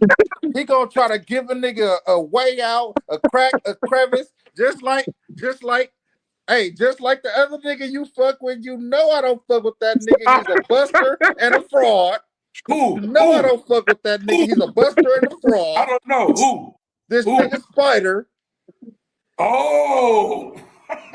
he gonna try to give a nigga a way out, a crack, a crevice, just like the other nigga you fuck with. You know I don't fuck with that nigga. He's a buster and a fraud. I don't fuck with that nigga. He's a buster and a fraud. I don't know who. This nigga Spider. Oh,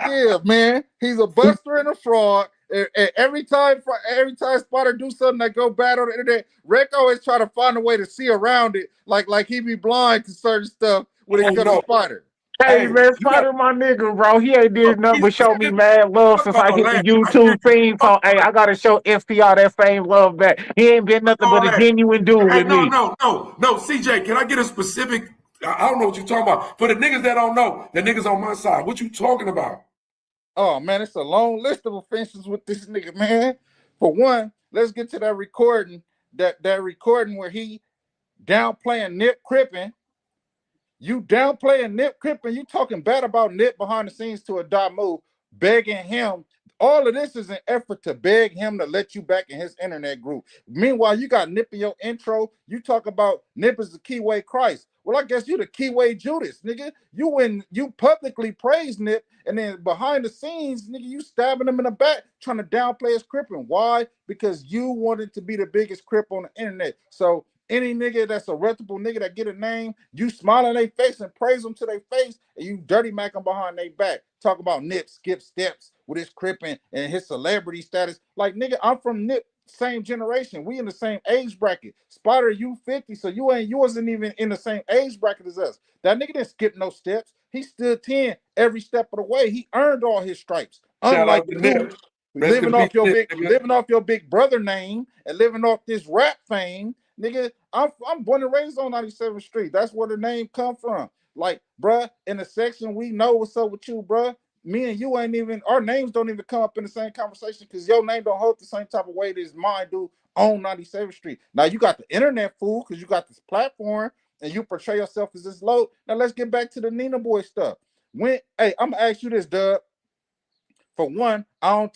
yeah, man. He's a buster and a fraud. And every time Spider do something that go bad on the internet, Rec always try to find a way to see around it, like he be blind to certain stuff when it comes to Spider. Hey man, Spider my nigga, bro. He ain't did nothing but show me mad love since I hit the YouTube scene. So hey, I gotta show SPR that same love back. He ain't been nothing but a genuine dude with me. No, CJ, can I get a specific? I don't know what you're talking about. For the niggas that don't know, the niggas on my side, what you talking about? Oh man, it's a long list of offenses with this nigga, man. For one, let's get to that recording. That recording where he downplaying Nip Crippin. You downplaying Nip Crippin. You talking bad about Nip behind the scenes to a Damu, begging him. All of this is an effort to beg him to let you back in his internet group. Meanwhile, you got Nip in your intro. You talk about Nip is the keyway Christ. Well, I guess you the keyway Judas, nigga. You publicly praise Nip, and then behind the scenes, nigga, you stabbing him in the back, trying to downplay his cripping. Why? Because you wanted to be the biggest crip on the internet. So any nigga that's a reputable nigga that get a name, you smile in their face and praise them to their face, and you dirty mac them behind their back. Talk about Nip skip steps with his cripping and his celebrity status. Like, nigga, I'm from Nip, same generation. We in the same age bracket. Spider, you 50, so you wasn't even in the same age bracket as us. That nigga didn't skip no steps. He stood 10 every step of the way. He earned all his stripes. Unlike you, living off your big brother name and living off this rap fame. Nigga, I'm born and raised on 97th Street. That's where the name come from. Like, bruh, in the section, we know what's up with you, bruh. Me and you ain't even, our names don't even come up in the same conversation because your name don't hold the same type of weight as mine do on 97th Street. Now, you got the internet, fool, because you got this platform and you portray yourself as this low. Now, let's get back to the Nina Boy stuff. Hey, I'm going to ask you this, Dub. For one, I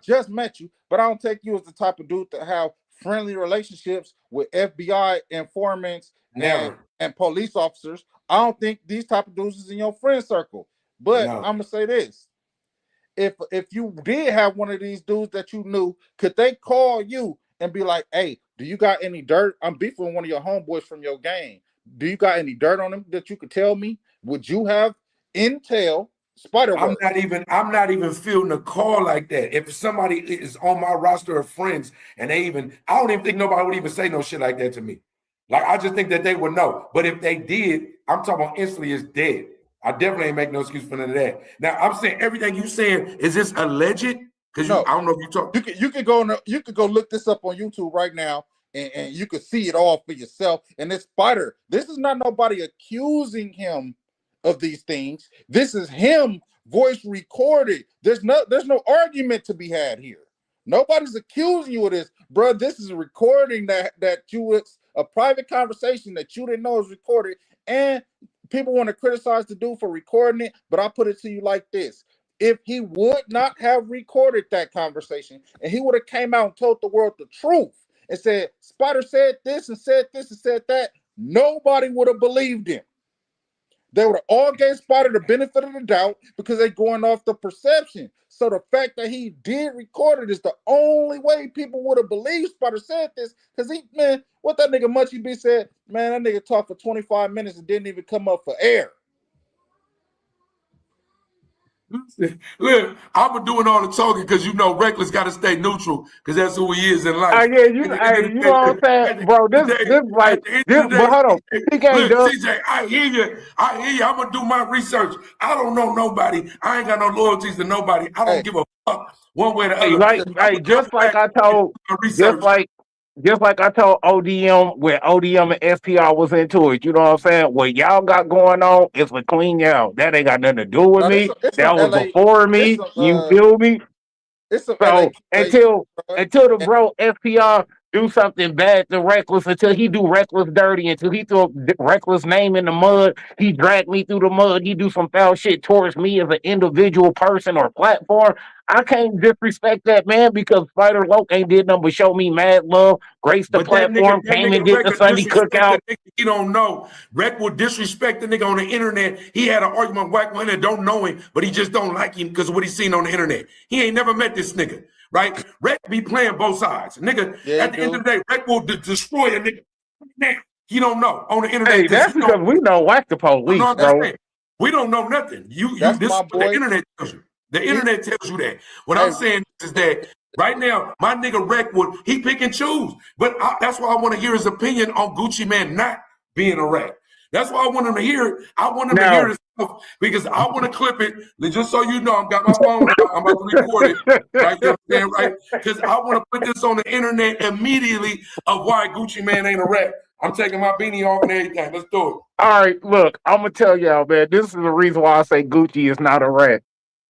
just met you, but I don't take you as the type of dude to have friendly relationships with FBI informants and police officers. I don't think these type of dudes is in your friend circle. But I'm gonna say this: if you did have one of these dudes that you knew, could they call you and be like, "Hey, Do you got any dirt? I'm beefing with one of your homeboys from your game. Do you got any dirt on him that you could tell me? Would you have intel I'm Spider-Verse? not even feeling a call like that. If somebody is on my roster of friends and I don't even think nobody would even say no shit like that to me. Like, I just think that they would know. But if they did, I'm talking about instantly it's dead. I definitely ain't make no excuse for none of that. Now, I'm saying everything you saying, is this alleged? Because No. I don't know if you talk. You can go look this up on YouTube right now, and you can see it all for yourself. And this Spider, this is not nobody accusing him of these things. This is him voice recorded. There's no argument to be had here. Nobody's accusing you of this, bro. This is a recording that was a private conversation that you didn't know was recorded, and people want to criticize the dude for recording it. But I put it to you like this: if he would not have recorded that conversation and he would have came out and told the world the truth and said, Spider said this and said this and said that, nobody would have believed him. They would have all gave Spider the benefit of the doubt because they're going off the perception. So the fact that he did record it is the only way people would have believed Spider said this. Because what that nigga Munchie B said, man, that nigga talked for 25 minutes and didn't even come up for air. Look, I'm doing all the talking because Reckless got to stay neutral because that's who he is in life. Yeah, you know what I'm saying, bro. But hold on, look, CJ, I hear you. I'm gonna do my research. I don't know nobody. I ain't got no loyalties to nobody. I don't give a fuck one way or the other. Just like I told ODM when ODM and SPR was into it. You know what I'm saying? What y'all got going on is between y'all. That ain't got nothing to do with me. That was before me. You feel me? So until the bro SPR do something bad to Reckless, until he do Reckless dirty, until he throw Reckless name in the mud, he drag me through the mud, he do some foul shit towards me as an individual person or platform. I can't disrespect that man because Spider Loke ain't did nothing but show me mad love, grace the platform, came and did the Sunday cookout. You don't know. Rec will disrespect the nigga on the internet. He had an argument with Whack One and don't know him, but he just don't like him because of what he's seen on the internet. He ain't never met this nigga, right? Rec be playing both sides. Nigga, at the end of the day, Rec will destroy a nigga. Now, he don't know on the internet. Hey, that's because we know Whack the police, bro. We don't know nothing. The internet tells you. The internet tells you that. What I'm saying is that right now, my nigga Recwood, he pick and choose. But that's why I want to hear his opinion on Gucci Man not being a rat. That's why I want him to hear it. I want him to hear it because I want to clip it. Just so you know, I've got my phone out. I'm about to record it. Right? You know what I'm saying, right? Because I want to put this on the internet immediately of why Gucci Man ain't a rat. I'm taking my beanie off and everything. Let's do it. All right, look, I'm going to tell y'all, man, this is the reason why I say Gucci is not a rat.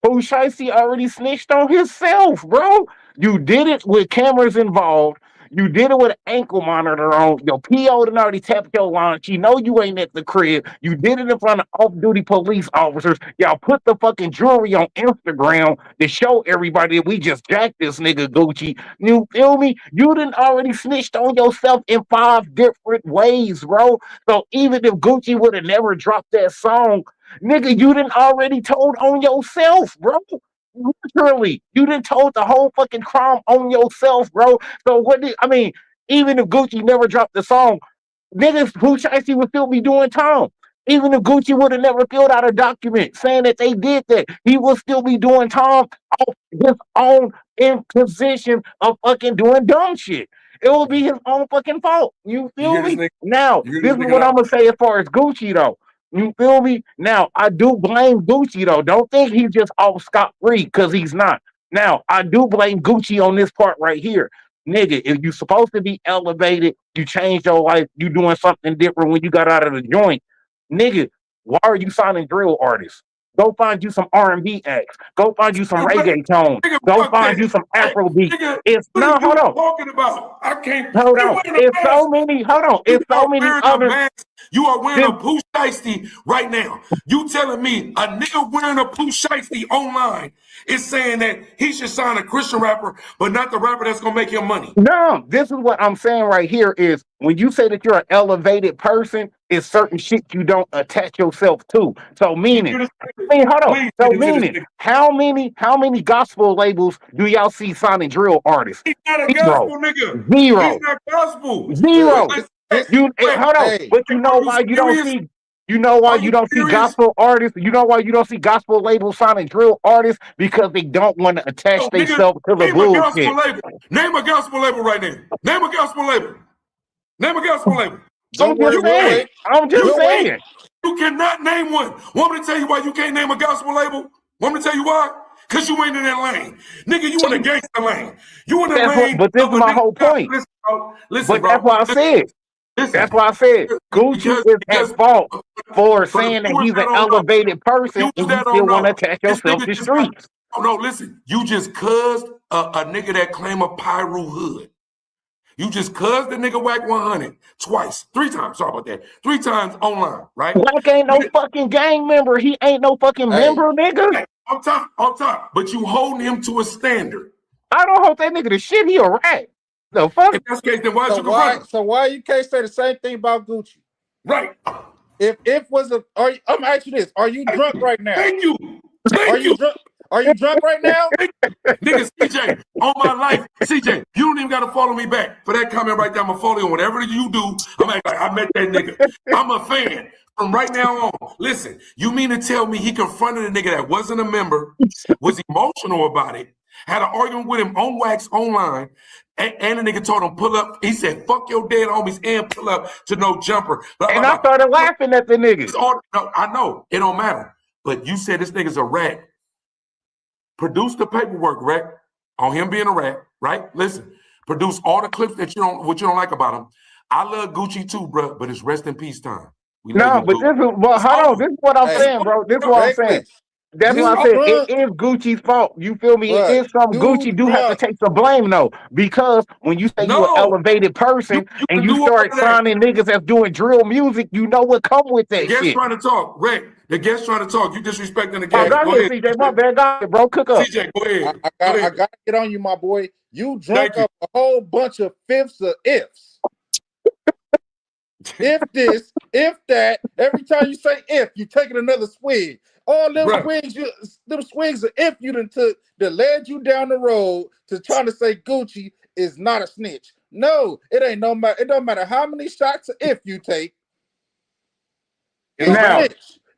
Pooh Shiesty already snitched on himself, bro. You did it with cameras involved. You did it with an ankle monitor on. Your PO done already tapped your launch. You know you ain't at the crib. You did it in front of off-duty police officers. Y'all put the fucking jewelry on Instagram to show everybody that we just jacked this nigga Gucci. You feel me? You done already snitched on yourself in 5 different ways, bro. So even if Gucci would have never dropped that song, nigga, you done already told on yourself, bro. Literally, you done told the whole fucking crime on yourself, bro. So even if Gucci never dropped the song, niggas Pooh Shiesty would still be doing time. Even if Gucci would have never filled out a document saying that they did that, he would still be doing time off his own imposition of fucking doing dumb shit. It will be his own fucking fault. You feel me? Now, this is what I'm gonna say as far as Gucci though. You feel me? Now, I do blame Gucci, though. Don't think he's just off scot-free, because he's not. Now, I do blame Gucci on this part right here. Nigga, if you supposed to be elevated, you changed your life, you doing something different when you got out of the joint. Nigga, why are you signing drill artists? Go find you some R&B acts. Go find you some reggaeton. Go find you some Afrobeat. Hold on. Talking about? I can't. Hold on. It's so many. Hold on. It's so many other. You are wearing a Pooh Shiesty right now. You telling me a nigga wearing a Pooh Shiesty online is saying that he should sign a Christian rapper, but not the rapper that's gonna make him money? No, this is what I'm saying right here is when you say that you're an elevated person, is certain shit you don't attach yourself to. So meaning, Please hold on. get So into this meaning, nigga. how many gospel labels do y'all see signing drill artists? He's not a Zero. gospel nigga. He's Zero. not gospel. Look, Zero. Hold on. hey, But you know Are you why you don't serious? see why Are you you don't see serious? gospel artists? You know why you don't see gospel labels signing drill artists? Because they don't want to attach No, nigga, themselves to the name a gospel bullshit. label. Name a gospel label right now. Name a gospel label. Name a gospel label. don't worry, we'll wait. I'm just We'll wait. saying. You cannot name one. Want me to tell you why you can't name a gospel label? Want me to tell you why? Because you ain't in that lane. Nigga, you in the gangster lane. You in the lane But this of is a my nigga. whole point. Listen, bro. Listen, But that's bro. why I said. Listen. That's why I said Gucci is at fault for saying that he's an elevated person and you still want to attach This yourself nigga to just got, streets. oh no, listen. You just cussed a nigga that claim a Pyro hood. You just cussed the nigga Whack 100 twice, 3 times. Sorry about that. 3 times online, right? Black ain't no fucking gang member. He ain't no fucking member, nigga. Hey, on top. But you holding him to a standard. I don't hope that nigga the shit he a rat. The fuck? If that's the case, then why'd you confront him? So why you can't say the same thing about Gucci? Right. If was a I'm gonna ask you this: are you drunk right now? Thank you. Are you drunk? Are you drunk right now? Nigga, CJ, on my life, CJ, you don't even gotta follow me back for that comment right there. I'm gonna follow you on whatever you do. I'm act like I met that nigga. I'm a fan from right now on. Listen, you mean to tell me he confronted a nigga that wasn't a member, was emotional about it, had an argument with him on Wax online, and the nigga told him pull up. He said, fuck your dead homies and pull up to no jumper. Blah, and blah, I started laughing at the nigga. No, I know, it don't matter. But you said this nigga's a rat. Produce the paperwork, Rec, on him being a rat, right? Listen, produce all the clips that you don't like about him. I love Gucci too, bro, but it's rest in peace time. No, but this is hold on. This is what I'm saying, bro. This is what I'm saying. That's why I said it is Gucci's fault. You feel me? It is some Gucci do have to take some blame though, because when you say you're an elevated person and you start signing niggas that's doing drill music, you know what come with that shit. The guest trying to talk, Rick. The guest trying to talk. You disrespecting the Oh, guest. go ahead, CJ. My bad, go ahead, bro. Cook up. CJ, go ahead. I gotta get on you, my boy. You drunk up a whole bunch of fifths of ifs. If this, if that, every time you say if, you taking another swig. All them swigs of if you done took that led you down the road to trying to say Gucci is not a snitch. No, it ain't no matter. It don't matter how many shots of if you take. Now,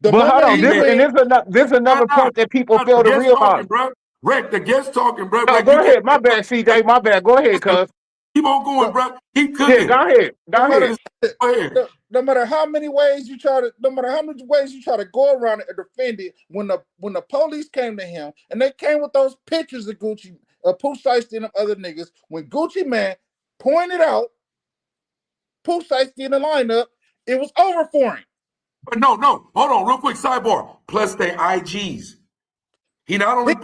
but hold on, this is another point that people fail to realize. Rick, the guest talking, bro. Oh, go ahead. My bad, CJ. My bad. Go ahead, cuz. Keep on going, bro. Keep cooking. Yeah, go ahead. No matter how many ways you try to go around it and defend it, when the police came to him and they came with those pictures of Gucci, Pooh Shiesty and them other niggas, when Gucci Man pointed out Pooh Shiesty in the lineup, it was over for him. But no, hold on, real quick sidebar. Plus they IGs. He not only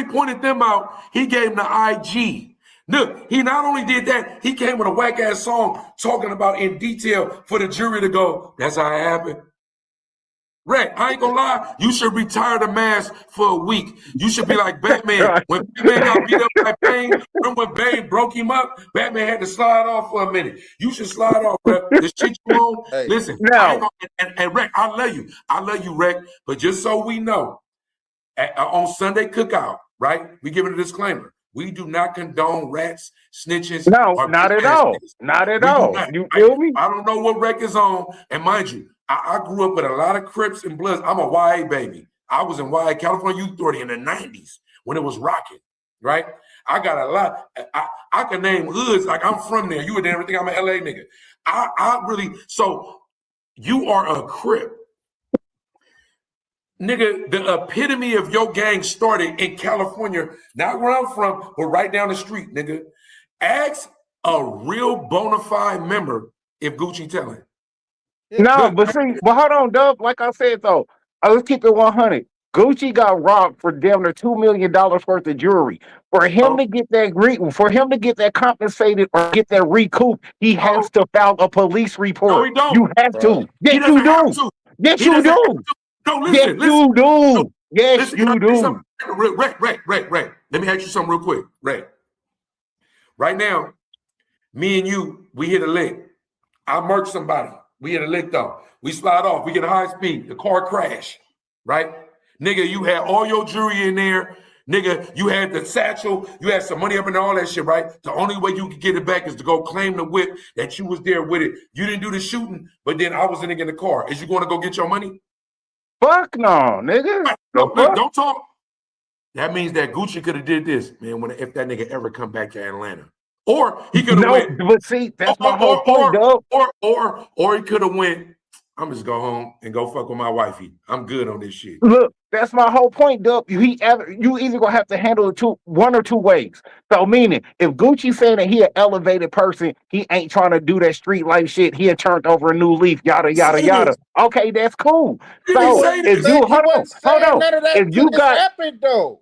pointed them out, he gave them the IG. Look, he not only did that, he came with a whack ass song talking about in detail for the jury to go, that's how it happened. Red, I ain't gonna lie, you should retire the mask for a week. You should be like Batman. When Batman got beat up by Bane, remember when Bane broke him up? Batman had to slide off for a minute. You should slide off, bro. This shit you on, listen, and Rec, I love you, Rec, but just so we know, on Sunday Cookout, right? We give it a disclaimer. We do not condone rats, snitches. No, not at all. Not at all. You feel me? I don't know what Rec is on. And mind you, I grew up with a lot of Crips and Bloods. I'm a YA baby. I was in YA, California Youth Authority in the 90s when it was rocking, right? I got a lot. I can name hoods like I'm from there. You would never think I'm an LA nigga. So you are a Crip. Nigga, the epitome of your gang started in California, not where I'm from, but right down the street, nigga. Ask a real bona fide member if Gucci telling. No, but hold on, Dub. Like I said, though, let's keep it 100. Gucci got robbed for damn near $2 million worth of jewelry. For him to get that compensated or get that recouped, he has to file a police report. No, he don't. You have to. Yes, you do. Yes, you do. No, listen. You do. Yes, you do. Ray. Let me ask you something real quick, Ray. Right now, me and you, we hit a lick. I murked somebody. We hit a lick though. We slide off. We get a high speed. The car crash, right? Nigga, you had all your jewelry in there. Nigga, you had the satchel. You had some money up and all that shit, right? The only way you could get it back is to go claim the whip that you was there with it. You didn't do the shooting, but then I was in the car. Is you going to go get your money? Fuck no, nigga. Right. No, don't talk. That means that Gucci could have did this, man, if that nigga ever come back to Atlanta. Or he could have went. But see, that's my whole point, dog. Or he could have went, I'm just go home and go fuck with my wifey. I'm good on this shit. Look, that's my whole point, Dub. You either gonna have to handle it one or two ways. So meaning, if Gucci saying that he an elevated person, he ain't trying to do that street life shit. He had turned over a new leaf, yada yada yada. Okay, that's cool. So if you hold on, none of that if you got happened though,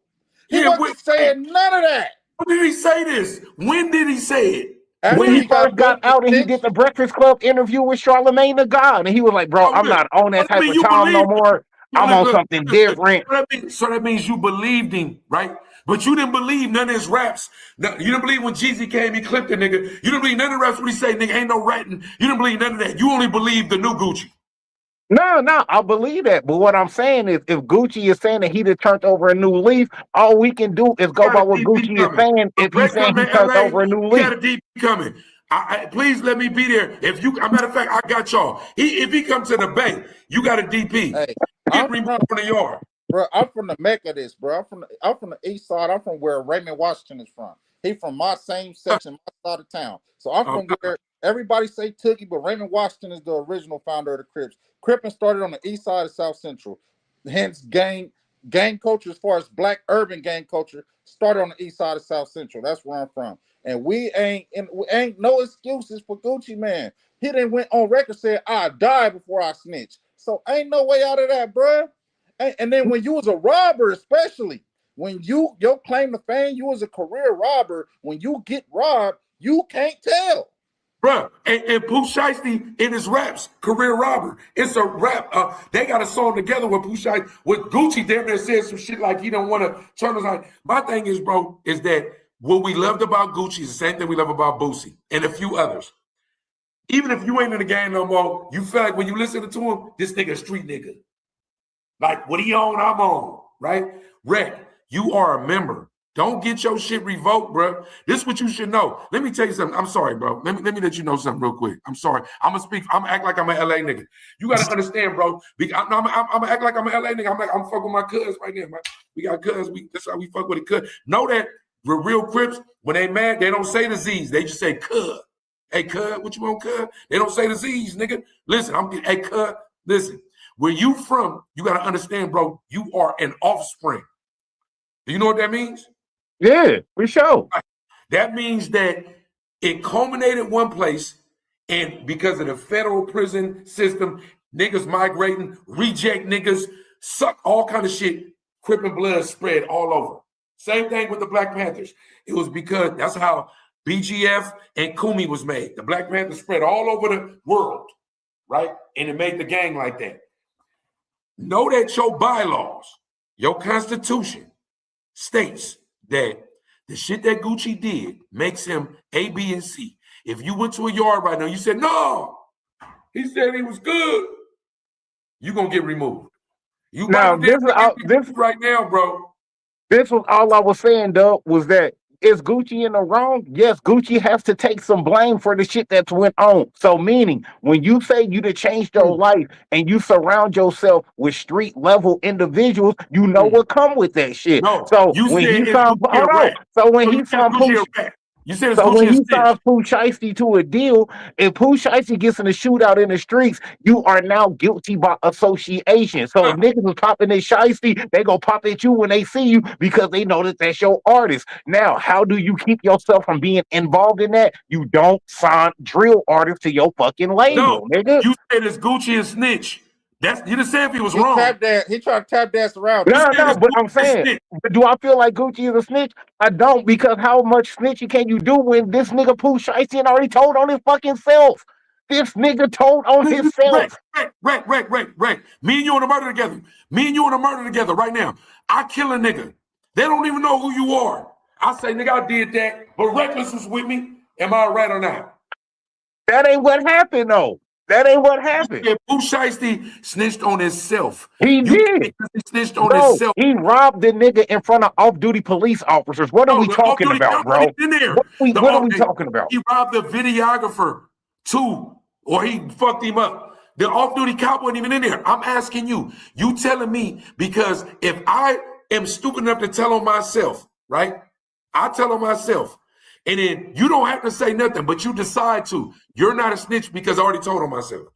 he wasn't saying none of that. When did he say this? When did he say it? When he first got out and he did the Breakfast Club interview with Charlamagne the God, and he was like, "Bro, I'm not on that type of time no more. I'm on something different." So that means you believed him, right? But you didn't believe none of his raps. You didn't believe when Jeezy came, he clipped the nigga. You didn't believe none of the raps when he say, "Nigga, ain't no ratting." You didn't believe none of that. You only believed the new Gucci. No, I believe that. But what I'm saying is, if Gucci is saying that he just turned over a new leaf, all we can do is go by what Gucci is saying. If he's saying he turned over a new leaf, got a DP coming. Please let me be there. If you, a matter of fact, I got y'all. If he comes to the Bay, you got a DP. Hey, get removed from the yard, bro. I'm from the Mecca. This, bro. I'm from the East Side. I'm from where Raymond Washington is from. He from my same section, my side of town. So I'm from where everybody say Tookie, but Raymond Washington is the original founder of the Crips. Crippin started on the East Side of South Central. Hence, gang culture, as far as black urban gang culture, started on the East Side of South Central. That's where I'm from. And we ain't no excuses for Gucci, man. He didn't went on record said I die before I snitch. So ain't no way out of that, bro. And then when you was a robber, especially when your claim to fame, you was a career robber. When you get robbed, you can't tell. Bruh, and Pooh Shiesty in his raps, career robber. It's a rap. They got a song together with Pooh Shiesty, with Gucci damn near said some shit like he don't want to turn us on. My thing is, bro, is that what we loved about Gucci is the same thing we love about Boosie and a few others. Even if you ain't in the game no more, you feel like when you listen to him, this nigga a street nigga. Like, what he on, I'm on, right? Rec, you are a member. Don't get your shit revoked, bro. This is what you should know. Let me tell you something. I'm sorry, bro. Let me let you know something real quick. I'm sorry. I'm gonna act like I'm an LA nigga. You gotta understand, bro. I'm gonna act like I'm an LA nigga. I'm fucking with my cuz right now, man. We got cuz. That's how we fuck with a cuz. Know that the real Crips, when they mad, they don't say the Z's. They just say cuz. Hey, cuz, what you want, cuz? They don't say the Z's, nigga. Listen, hey, cuz, listen. Where you from, you gotta understand, bro, you are an offspring. Do you know what that means? Yeah, for sure. That means that it culminated one place, and because of the federal prison system, niggas migrating, reject niggas, suck all kind of shit, Crip and blood spread all over. Same thing with the Black Panthers. It was because that's how BGF and Kumi was made. The Black Panthers spread all over the world, right? And it made the gang like that. Know that your bylaws, your constitution states that the shit that Gucci did makes him A, B, and C. If you went to a yard right now, you said, no, he said he was good, you're going to get removed. You now, this right now, bro. This was all I was saying, Doug, was that is Gucci in the wrong? Yes, Gucci has to take some blame for the shit that's went on. So meaning, when you say you to change your life and you surround yourself with street level individuals, you know what come with that shit. No, so when he signed, you said so when he signs Pooh Shiesty to a deal, if Pooh Shiesty gets in a shootout in the streets, you are now guilty by association. So if niggas is popping at Shiesty, they gonna pop at you when they see you because they know that that's your artist. Now, how do you keep yourself from being involved in that? You don't sign drill artists to your fucking label, nigga. You said it's Gucci and snitch. You just said if he was wrong. He tried to tap dance around. No, but I'm saying, do I feel like Gucci is a snitch? I don't, because how much snitching can you do when this nigga Pooh Shiesty already told on his fucking self? This nigga told on himself. Right. Me and you on a murder together. Right now. I kill a nigga. They don't even know who you are. I say, nigga, I did that, but Reckless was with me. Am I right or not? That ain't what happened, though. That ain't what happened. Yeah, Pooh Shiesty snitched on himself. He You did. think he snitched on Bro, himself? he robbed the nigga in front of off-duty police officers. What are No, we the talking off-duty about, cop bro? wasn't in there. What are we talking about? He robbed the videographer too, or he fucked him up. The off-duty cop wasn't even in there. I'm asking you. You telling me, because if I am stupid enough to tell on myself, right? I tell on myself. And then you don't have to say nothing, but you decide to. You're not a snitch because I already told on myself.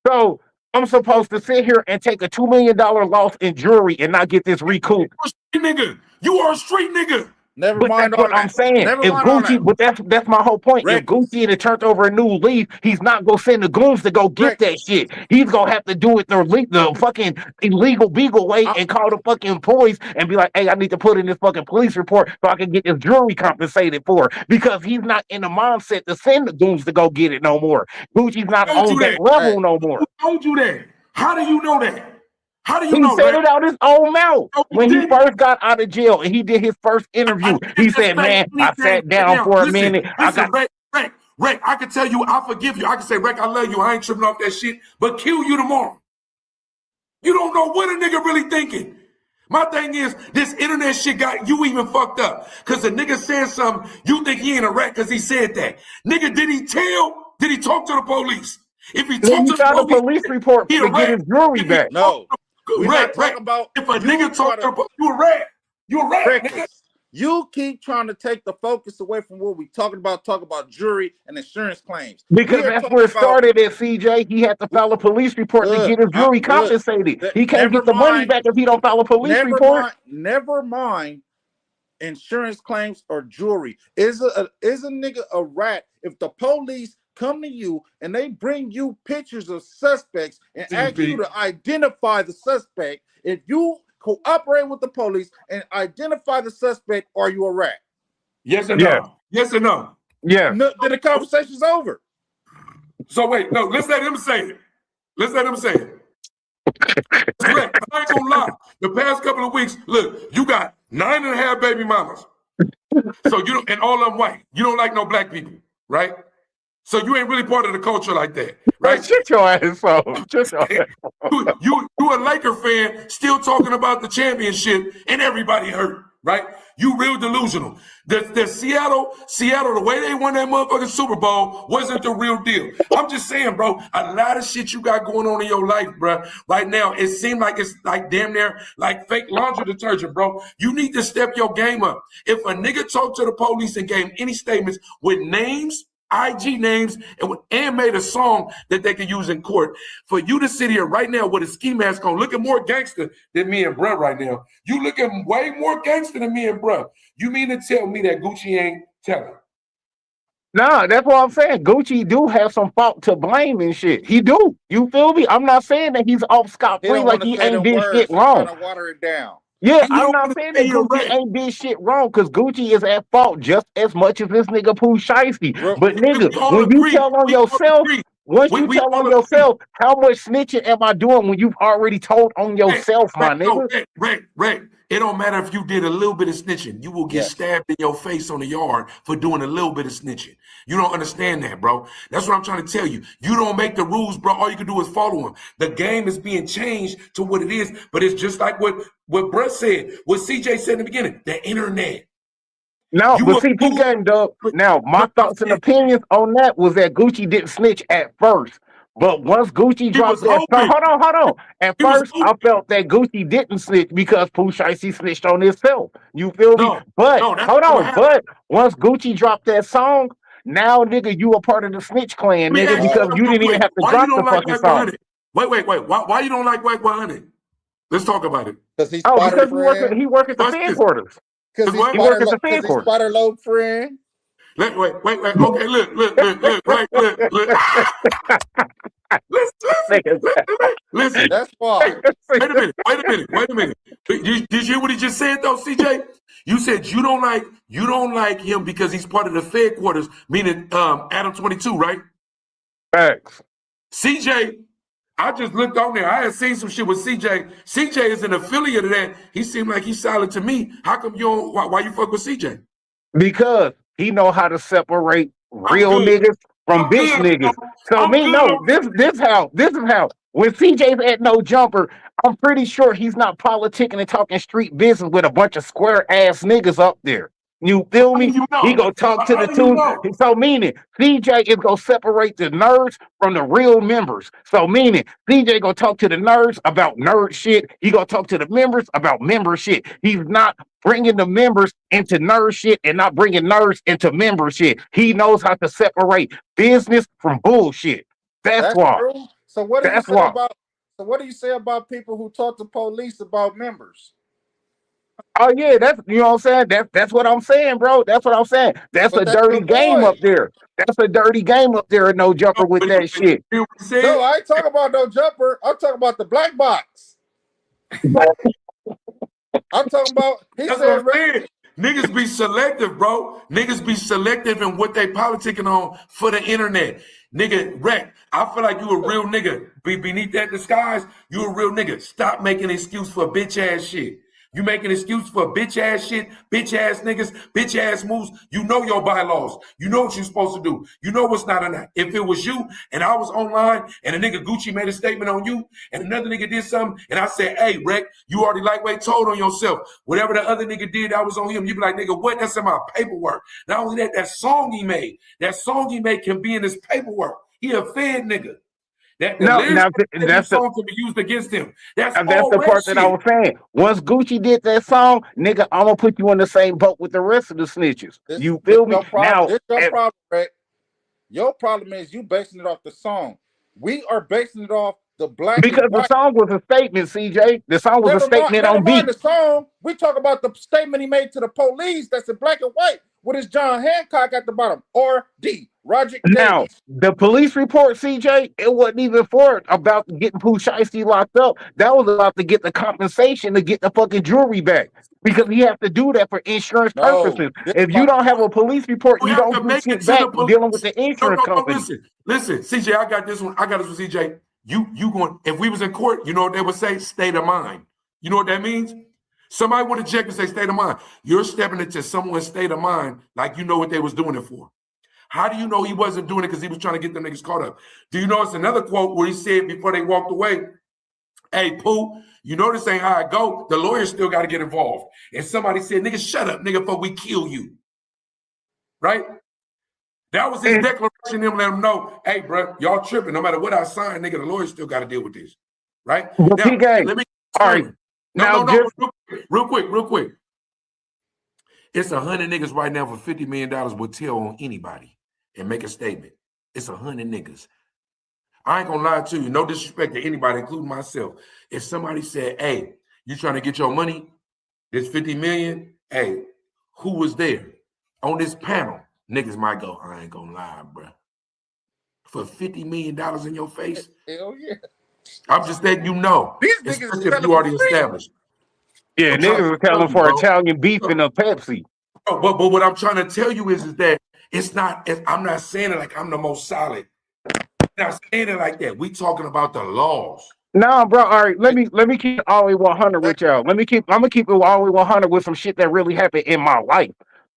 So I'm supposed to sit here and take a $2 million loss in jewelry and not get this recouped. You're a street nigga. You are a street nigga. Never But mind that's all what that. I'm saying. Never If mind all Gucci, that. but that's my whole point. Reckless. If Gucci had turned over a new leaf, he's not gonna send the goons to go get that shit. He's gonna have to do it the fucking illegal beagle way and call the fucking police and be like, "Hey, I need to put in this fucking police report so I can get this jewelry compensated for." Because he's not in the mindset to send the goons to go get it no more. Gucci's not on that level no more. Who told you that? How do you know that? How do you He know said that? it out his own mouth. No, he When he didn't. first got out of jail and he did his first interview, he said, "Man, I sat down for a minute. Rick, I can tell you I forgive you. I can say, Rick, I love you. I ain't tripping off that shit, but kill you tomorrow. You don't know what a nigga really thinking. My thing is, this internet shit got you even fucked up. Because the nigga said something, you think he ain't a rat because he said that. Nigga, did he talk to the police? If he talked to the the police report to get his jewelry back. No. We're not talking about if a nigga talk to the police, you a rat. You a rat, nigga. You keep trying to take the focus away from what we talking about jury and insurance claims. Because that's where it started at, CJ. He had to file a police report to get his jury compensated. He can't get the money back if he don't file a police report. Never mind insurance claims or jury. Is a nigga a rat if the police come to you and they bring you pictures of suspects and ask you to identify the suspect? If you cooperate with the police and identify the suspect, are you a rat? Yes or no? Yeah. Yes or no? Yeah. No, then the conversation's over. So wait, no, let's let him say it. Let's let him say it. Rick, I ain't gonna lie. The past couple of weeks, look, you got 9.5 baby mamas. So you don't, and all of them white. You don't like no black people, right? So you ain't really part of the culture like that, right? Shut your ass off. Shut your ass off. You a Laker fan still talking about the championship and everybody hurt, right? You real delusional. The Seattle, the way they won that motherfucking Super Bowl wasn't the real deal. I'm just saying, bro, a lot of shit you got going on in your life, bro. Right now, it seems like it's like damn near like fake laundry detergent, bro. You need to step your game up. If a nigga talked to the police and gave any statements with names, IG names, and made a song that they can use in court. For you to sit here right now with a ski mask on, looking more gangster than me and bruh right now. You looking way more gangster than me and bruh. You mean to tell me that Gucci ain't telling? Nah, that's what I'm saying. Gucci do have some fault to blame and shit. He do. You feel me? I'm not saying that he's off scot-free like he ain't did shit wrong. Trying to water it down. Yeah, I'm not saying that Gucci ain't did shit wrong, because Gucci is at fault just as much as this nigga Pooh Shiesty. But nigga, when you tell on yourself, once you tell on yourself, how much snitching am I doing when you've already told on yourself, my nigga? Right. It don't matter if you did a little bit of snitching. You will get stabbed in your face on the yard for doing a little bit of snitching. You don't understand that, bro. That's what I'm trying to tell you. You don't make the rules, bro. All you can do is follow them. The game is being changed to what it is, but it's just like what Brett said, what CJ said in the beginning, the internet. No, but see, P-Game, Dub. Now, my thoughts and opinions on that was that Gucci didn't snitch at first. But once Gucci dropped that song, hold on. At first, I felt that Gucci didn't snitch because Pooh Shiesty snitched on himself. You feel me? But hold on. But once Gucci dropped that song, now, nigga, you a part of the snitch clan, nigga, because you didn't even have to drop the fucking song. Wait. Why you don't like Wack 100? Let's talk about it. Because he's he work at the fan quarters. Because he work at the fan quarters. Spider Load friend. Wait. Okay, look. Right, look. Listen. That's why. Wait a minute. Did you hear what he just said though, CJ? You said you don't like him because he's part of the Fed quarters, meaning Adam 22, right? Facts. CJ, I just looked on there. I had seen some shit with CJ. CJ is an affiliate of that. He seemed like he's solid to me. How come you don't? Why you fuck with CJ? Because he know how to separate real niggas from bitch niggas. So I'm me, good no, on this is how when CJ's at no jumper, I'm pretty sure he's not politicking and talking street business with a bunch of square ass niggas up there. You feel how do me? you He know? gonna talk to How the do you two. know? So meaning CJ is gonna separate the nerds from the real members. So meaning CJ gonna talk to the nerds about nerd shit. He gonna talk to the members about member shit. He's not bringing the members into nerd shit and not bringing nerds into member shit. He knows how to separate business from bullshit. That's That's why. true. So what do you That's say why. about so what do you say about people who talk to police about members? Oh yeah, that's you know what I'm saying. That's what I'm saying, bro. That's what I'm saying. That's But a that's your dirty game boy. up there. That's a dirty game up there. No No, jumper with but that shit. you what he No, said? I ain't talking about no jumper. I'm talking about the black box. I'm talking about he That's what said I'm saying. Niggas be selective, bro. Niggas be selective in what they politicking on for the internet. Nigga, wreck. I feel like you a real nigga. Be beneath that disguise, you a real nigga. Stop making excuse for bitch ass shit. You making excuse for bitch ass shit, bitch ass niggas, bitch ass moves. You know your bylaws. You know what you're supposed to do. You know what's not enough. If it was you and I was online and a nigga Gucci made a statement on you and another nigga did something and I said, hey, Rec, you already lightweight told on yourself. Whatever the other nigga did, that was on him. You be like, nigga, what? That's in my paperwork. Not only that, that song he made can be in his paperwork. He a fed nigga. That the No, lyrics now in that's his the song can be used against him. That's that's all the red part that I shit. was saying. Once Gucci did that song, nigga, I'm gonna put you in the same boat with the rest of the snitches. You this feel me? your problem. Now, This your problem, Rick. Your problem is you basing it off the song. We are basing it off the black and because the white. song was a statement, CJ. The song was a statement Never on mind beat. the song. We talk about the statement he made to the police that's in black and white with his John Hancock at the bottom. Or D. Roger Now, Davies. the police report, CJ, it wasn't even for about getting Pooh Shiesty locked up. That was about to get the compensation to get the fucking jewelry back. Because he has to do that for insurance No. purposes. If you don't have a police report, You you have don't to get make it shit to back the police. dealing with the No, insurance no, no. company. Listen, CJ. I got this one. I got this one, CJ. You going? If we was in court, you know what they would say? State of mind. You know what that means? Somebody would object and say state of mind. You're stepping into someone's state of mind like you know what they was doing it for. How do you know he wasn't doing it because he was trying to get them niggas caught up? Do you notice another quote where he said before they walked away, hey, Pooh, you know this ain't how I go. The lawyers still got to get involved. And somebody said, nigga, shut up, nigga, before we kill you. Right? That was his And declaration, him let him know, hey, bro, y'all tripping. No matter what I sign, nigga, the lawyers still got to deal with this. Right? the Now, P game. let me All right. disclaimer. No, Now no, no. just Real quick. It's 100 niggas right now for $50 million will tell on anybody and make a statement. It's 100 niggas. I ain't gonna lie to you, no disrespect to anybody, including myself. If somebody said, hey, you trying to get your money, this 50 million, hey, who was there on this panel? Niggas might go, I ain't gonna lie, bro. For $50 million in your face? Hell yeah. I'm just letting you know, These niggas is especially if telling you for already free. established. yeah, I'm trying niggas to are tell telling you, for bro. Italian beef and a Pepsi. But what I'm trying to tell you is that it's not, I'm not saying it like I'm the most solid. I'm not saying it like that. We talking about the laws. Nah, bro. All right, let me keep it all the way 100 with y'all. I'm gonna keep it all the way 100 with some shit that really happened in my life,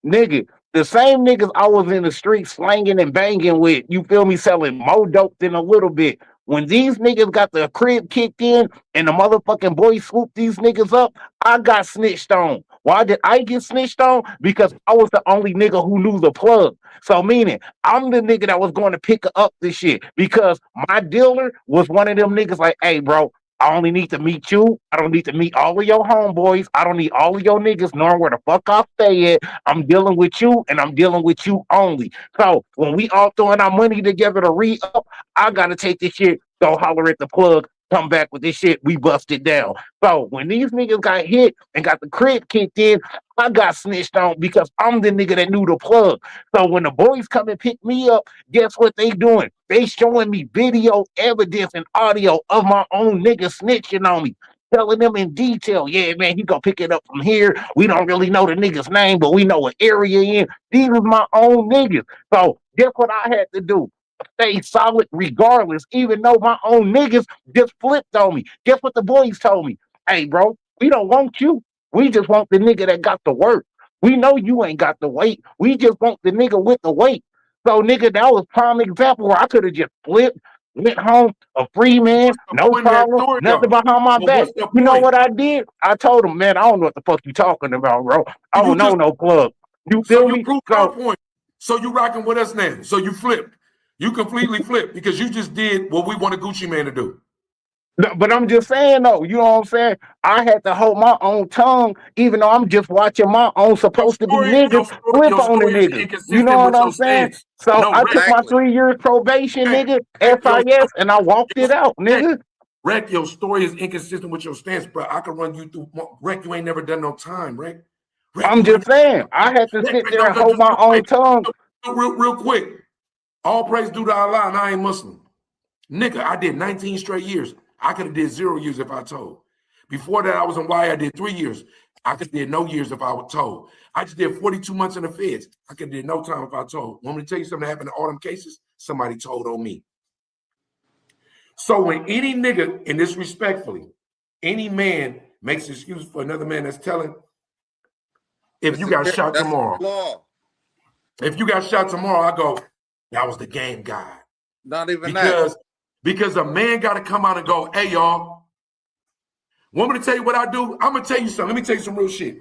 nigga. The same niggas I was in the street slanging and banging with, you feel me, selling more dope than a little bit. When these niggas got the crib kicked in and the motherfucking boys swooped these niggas up, I got snitched on. Why did I get snitched on? Because I was the only nigga who knew the plug. So meaning I'm the nigga that was going to pick up this shit because my dealer was one of them niggas like, hey, bro, I only need to meet you. I don't need to meet all of your homeboys. I don't need all of your niggas knowing where the fuck I stay at. I'm dealing with you and I'm dealing with you only. So when we all throwing our money together to re-up, I gotta take this shit, go holler at the plug, come back with this shit, we bust it down. So when these niggas got hit and got the crib kicked in, I got snitched on because I'm the nigga that knew the plug. So when the boys come and pick me up, guess what they doing? They showing me video evidence and audio of my own nigga snitching on me. Telling them in detail, yeah, man, he gonna pick it up from here. We don't really know the nigga's name, but we know what area in. These are my own niggas. So guess what I had to do? Stay solid regardless, even though my own niggas just flipped on me. Guess what the boys told me? Hey, bro, we don't want you. We just want the nigga that got the work. We know you ain't got the weight. We just want the nigga with the weight. So, nigga, that was prime example where I could have just flipped, went home, a free man, What's the no point of that problem, story, nothing though? behind my But back. what's the You know point? what I did? I told him, man, I don't know what the fuck you talking about, bro. I You don't know just no plug. You so feel you me? proved our So, point. So you rocking with us now. So you flipped. You completely flipped because you just did what we want a Gucci man to do. but I'm just saying though, you know what I'm saying? I had to hold my own tongue, even though I'm just watching my own Your supposed to be story, your niggas story, flip your on the story is niggas. You know inconsistent what with I'm your saying? stance. So No, I Rec, took my Exactly. 3 years probation, Rec, nigga, Rec, your SIS, and I walked it out, Rec, nigga. Rec, your story is inconsistent with your stance, bro. I can run you through. Rec, you ain't never done no time, Rec. Rec, I'm you ain't just saying, I had to Rec, sit Rec, there no, and no, hold just my hey, own tongue. real quick. All praise due to Allah, and I ain't Muslim. Nigga, I did 19 straight years. I could have did 0 years if I told. Before that, I was in Y. I did 3 years. I could have did no years if I was told. I just did 42 months in the feds. I could have did no time if I told. Want me to tell you something that happened in all them cases? Somebody told on me. So when any nigga, and this respectfully, any man makes excuse for another man that's telling, if you got shot That's tomorrow, law. if you got shot tomorrow, I go, that was the game guy. Not even that. Because a man got to come out and go, hey, y'all, want me to tell you what I do? I'm going to tell you something. Let me tell you some real shit.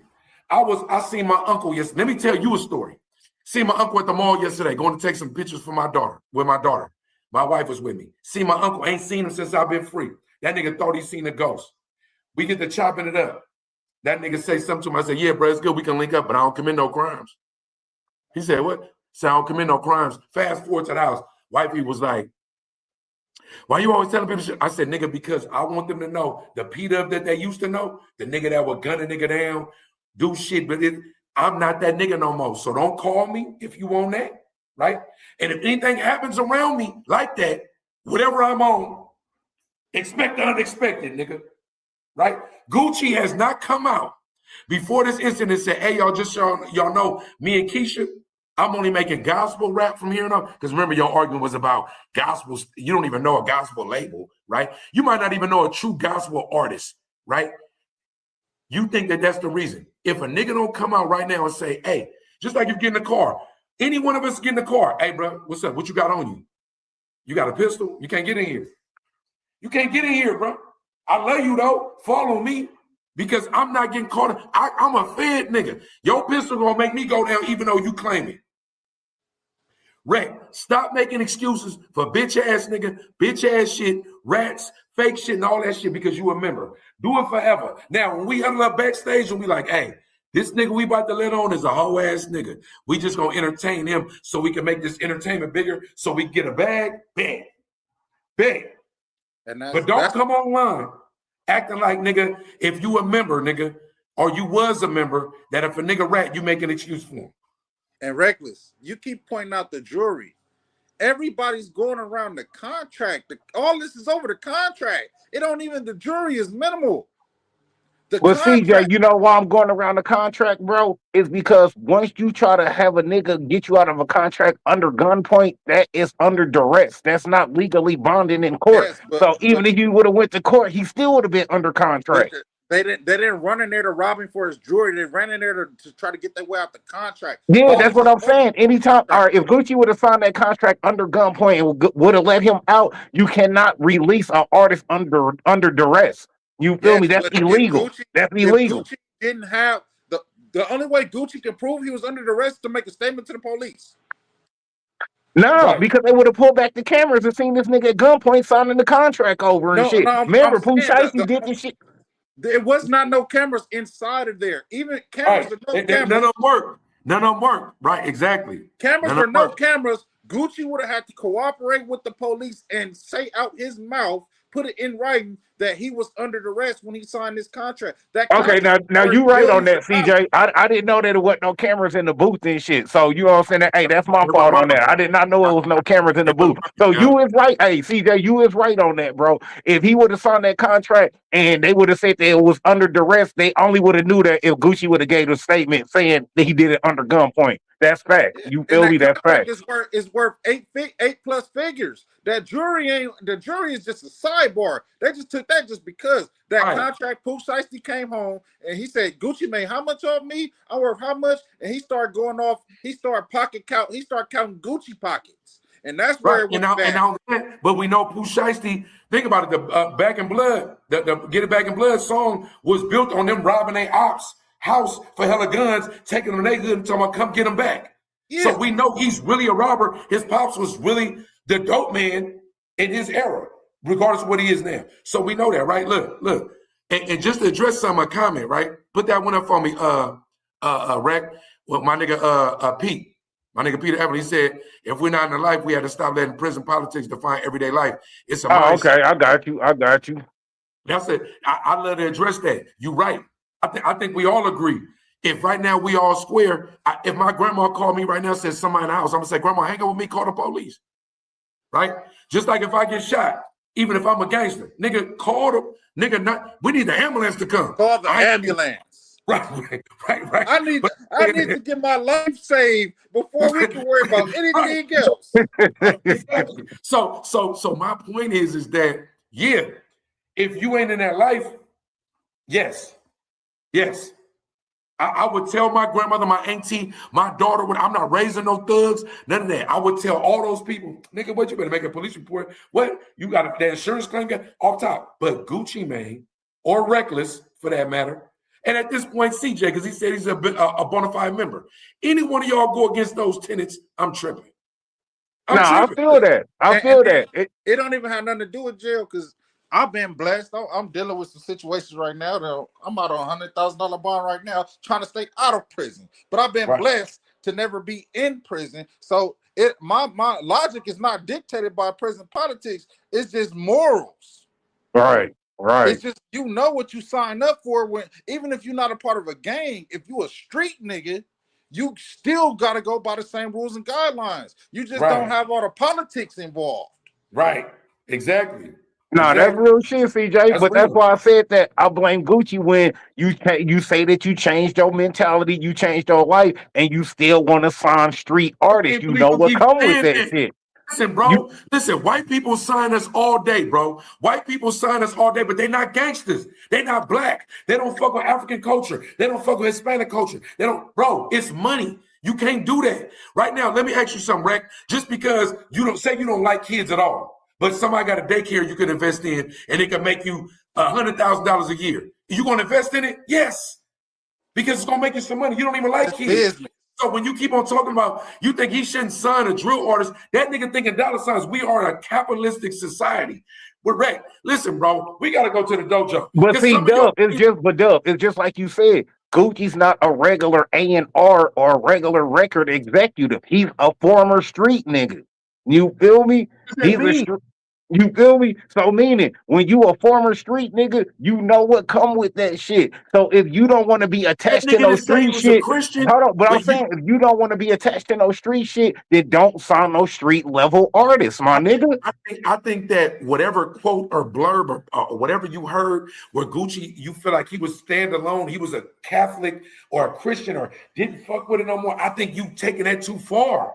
I seen my uncle yesterday. Let me tell you a story. See my uncle at the mall yesterday, going to take some pictures for my daughter, with my daughter. My wife was with me. See my uncle, ain't seen him since I've been free. That nigga thought he seen a ghost. We get to chopping it up. That nigga say something to him. I said, yeah, bro, it's good. We can link up, but I don't commit no crimes. He said, what? Said, I don't commit no crimes. Fast forward to the house. Wifey was like, why you always telling people shit? I said, nigga, because I want them to know the P-Dub that they used to know, the nigga that would gun a nigga down, do shit, but I'm not that nigga no more. So don't call me if you want that, right? And if anything happens around me like that, whatever I'm on, expect the unexpected, nigga, right? Gucci has not come out before this incident and said, hey, y'all know, me and Keisha, I'm only making gospel rap from here on out. Because remember, your argument was about gospel. You don't even know a gospel label, right? You might not even know a true gospel artist, right? You think that that's the reason. If a nigga don't come out right now and say, hey, just like you get in the car, any one of us get in the car, hey, bro, what's up? What you got on you? You got a pistol? You can't get in here. You can't get in here, bro. I love you, though. Follow me. Because I'm not getting caught. I'm a fed nigga. Your pistol gonna make me go down even though you claim it. Rec, stop making excuses for bitch ass nigga, bitch ass shit, rats, fake shit, and all that shit because you a member. Do it forever. Now, when we huddle up backstage and we like, hey, this nigga we about to let on is a hoe ass nigga. We just gonna entertain him so we can make this entertainment bigger so we can get a bag, bag. But don't come online acting like, nigga, if you a member, nigga, or you was a member, that if a nigga rat, you make an excuse for him. And Reckless, you keep pointing out the jury. Everybody's going around the contract. All this is over the contract. It don't even, the jury is minimal. The Well, CJ, contract. you know why I'm going around the contract, bro? Is because once you try to have a nigga get you out of a contract under gunpoint, that is under duress. That's not legally bonding in court. Yes, So even if you would have went to court, he still would have been under contract. They didn't run in there to rob him for his jewelry. They ran in there to try to get their way out the contract. Yeah, All that's this what is I'm saying. Anytime, or if Gucci would have signed that contract under gunpoint and would have let him out, you cannot release an artist under duress. You feel me? Yes, That's but illegal. That's if illegal. Gucci didn't have the only way Gucci can prove he was under arrest to make a statement to the police. No, Right. because they would have pulled back the cameras and seen this nigga at gunpoint signing the contract over and No, shit. I'm Remember, Pooh saying Shiesty did this shit. there was not no cameras inside of there. Even cameras Right. or no cameras. None of them work. None of them work. Right, exactly. Cameras None or of them no work. cameras, Gucci would have had to cooperate with the police and say out his mouth, put it in writing that he was under arrest when he signed this contract. That Okay, contract now worth you right on millions that, of dollars. CJ. I didn't know that there wasn't no cameras in the booth and shit. So you know what I'm saying? Hey, that's my Hear my fault on mama. that. I did not know it was no cameras in the Hear my booth. mama, So yeah. you is right. Hey, CJ, you is right on that, bro. If he would have signed that contract and they would have said that it was under duress, they only would have knew that if Gucci would have gave a statement saying that he did it under gunpoint. That's fact. You And feel that me? That's contract fact. is worth eight plus figures. That jury ain't the jury is just a sidebar. They just took that just because that Right. contract. Pooh Shiesty came home and he said, "Gucci made how much off me? I'm worth how much?" And he started going off. He started pocket count. He started counting Gucci pockets, and that's where Right. it And went now, bad. but we know Pooh Shiesty, think about it, the Back in Blood, the Get It Back in Blood song was built on them robbing their ops house for hella guns, taking them in their hood and talking about come get them back. So Yeah, we know he's really a robber. His pops was really the dope man in his era, regardless of what he is now. So we know that, right? Look. And just to address some of my comment, right? Put that one up for me, Rec. Well, my nigga Pete. My nigga Peter Evans, he said, if we're not in the life, we have to stop letting prison politics define everyday life. It's a Oh, mindset. okay. I got you. I got you. That's it. I love to address that. You're right. I think we all agree. If right now we all square, if my grandma called me right now and says somebody in the house, I'm gonna say, Grandma, hang up with me, call the police. Right? Just like if I get shot, even if I'm a gangster, nigga, call the nigga. Not we need the ambulance to come. call the ambulance. Right. I need to get my life saved before we can worry about anything else. Exactly. So my point is that yeah, if you ain't in that life, yes. I would tell my grandmother, my auntie, my daughter, when I'm not raising no thugs, none of that. I would tell all those people, nigga, what you better make a police report? What you got the insurance claim got off top? But Gucci Mane or Reckless, for that matter, and at this point, CJ, because he said he's a bona fide member. Any one of y'all go against those tenants, I'm tripping. I feel that. I feel that. It don't even have nothing to do with jail because I've been blessed. I'm dealing with some situations right now that I'm out on $100,000 bond right now, trying to stay out of prison. But I've been blessed to never be in prison. So my logic is not dictated by prison politics. It's just morals. Right. It's just you know what you sign up for when even if you're not a part of a gang, if you a street nigga, you still gotta go by the same rules and guidelines. You just don't have all the politics involved. Right. Exactly. No, that's real shit, CJ. But that's why I said that I blame Gucci when you say that you changed your mentality, you changed your life, and you still want to sign street artists. You know what come with that shit. Listen, bro. Listen, white people sign us all day, bro. White people sign us all day, but they're not gangsters. They're not black. They don't fuck with African culture. They don't fuck with Hispanic culture. They don't, bro. It's money. You can't do that. Right now, let me ask you something, Rec. Just because you don't like kids at all, but somebody got a daycare you can invest in, and it can make you $100,000 a year. You gonna invest in it? Yes, because it's gonna make you some money. You don't even like kids. Business. So when you keep on talking about you think he shouldn't sign a drill artist, that nigga thinking dollar signs. We are a capitalistic society. We're right. Listen, bro, we gotta go to the dojo. But see, Dub, it's just like you said. Gucci's not a regular A&R or a regular record executive. He's a former street nigga. You feel me? You feel me? So meaning when you a former street nigga, you know what come with that shit. So if you don't want to be attached to no street shit, hold on. But I'm saying if you don't want to be attached to no street shit, then don't sign no street level artists, my nigga. I think that whatever quote or blurb or whatever you heard where Gucci, you feel like he was standalone, he was a Catholic or a Christian or didn't fuck with it no more. I think you taking that too far.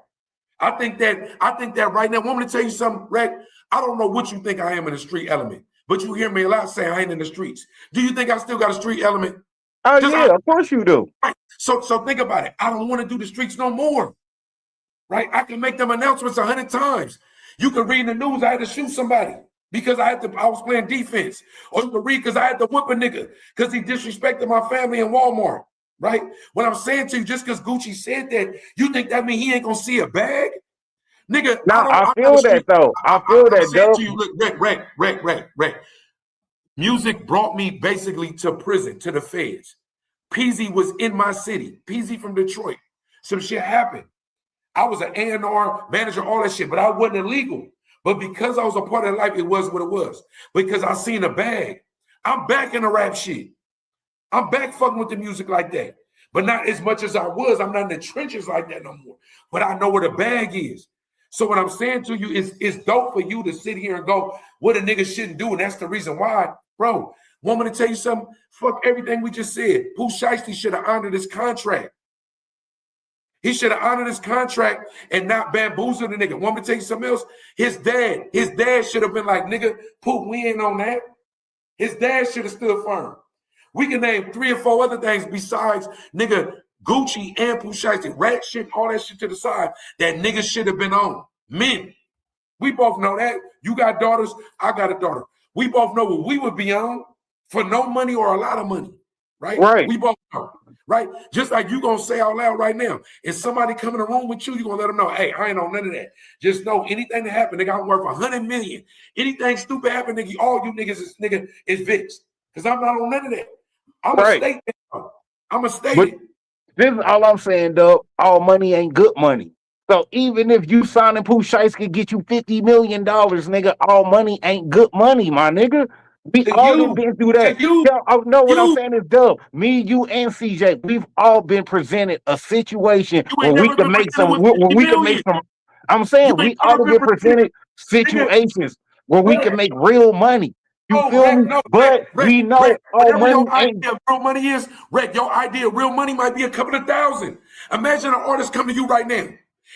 I think that right now, want me to tell you something, Rec? I don't know what you think I am in the street element, but you hear me a lot saying I ain't in the streets. Do you think I still got a street element? Oh yeah, of course you do. Right. So think about it. I don't want to do the streets no more. Right? I can make them announcements 100 times. You can read in the news I had to shoot somebody because I was playing defense. Or you can read because I had to whip a nigga because he disrespected my family in Walmart. Right? What I'm saying to you, just because Gucci said that, you think that means he ain't gonna see a bag? Nigga, I feel that though. I feel that though. To you, look, Rec. Music brought me basically to prison, to the feds. Peasy was in my city. Peasy from Detroit. Some shit happened. I was an A&R manager, all that shit, but I wasn't illegal. But because I was a part of life, it was what it was. Because I seen a bag. I'm back in the rap shit. I'm back fucking with the music like that. But not as much as I was. I'm not in the trenches like that no more. But I know where the bag is. So what I'm saying to you is it's dope for you to sit here and go, what a nigga shouldn't do. And that's the reason why, bro. Want me to tell you something? Fuck everything we just said. Pooh Shiesty should have honored his contract. He should have honored his contract and not bamboozled the nigga. Want me to tell you something else? His dad should have been like, nigga, Poop, we ain't on that. His dad should have stood firm. We can name 3 or 4 other things besides nigga Gucci and Pooh Shiesty, rat shit, all that shit to the side that niggas should have been on. Men. We both know that. You got daughters, I got a daughter. We both know what we would be on for no money or a lot of money, right? Right. We both know, right? Just like you gonna say out loud right now, if somebody come in the room with you, you gonna let them know, hey, I ain't on none of that. Just know anything that happened, nigga, I'm worth 100 million. Anything stupid happen, nigga, all you niggas is VIX. Because I'm not on none of that. I'm Right. a state. I'm a state. But this is all I'm saying, dog. All money ain't good money. So even if you signing Pooh Shiesty could get you $50 million, nigga, all money ain't good money, my nigga. We To all you, done been through that. to you, Yeah, I know what I'm you, saying is dub. Me, you, and CJ, we've all been presented a situation you where ain't we never can been make presented some, with where 50 we can make million. some. I'm You saying ain't we never all been been presented situations where we can make real money. You No, feel me? But we know all whatever money your ain't. idea of real money is, Rick, your idea of real money might be a couple of thousand. Imagine an artist come to you right now.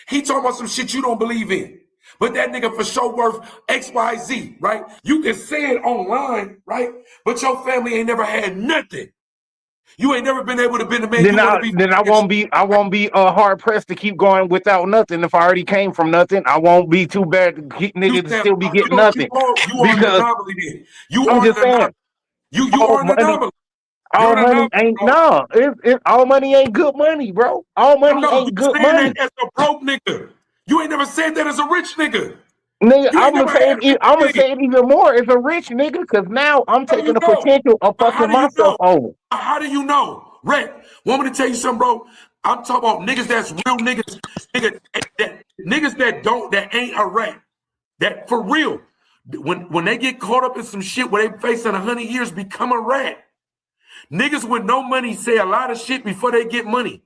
He talking about some shit you don't believe in. But that nigga for sure worth XYZ, right? You can say it online, right? But your family ain't never had nothing. You ain't never been able to be the man you want to be. Then I won't be hard pressed to keep going without nothing. If I already came from nothing, I won't be too bad to keep You niggas to stand, still be getting you nothing. are an Because anomaly then. You I'm are just an anomaly. saying, You all are an money, anomaly. You're all an money anomaly, ain't bro. no. All money ain't good money, bro. All I money know you ain't good saying that money. as a broke nigga. You ain't never said that as a rich nigga. Nigga, You ain't never had 50 I'm gonna million. say it even more as a rich nigga, because now I'm How do taking you the know? potential of How fucking do you myself know? over. How do you know? Rick, want me to tell you something, bro? I'm talking about niggas that's real niggas, niggas that ain't a rat. That for real. When they get caught up in some shit where they facing 100 years, become a rat. Niggas with no money say a lot of shit before they get money.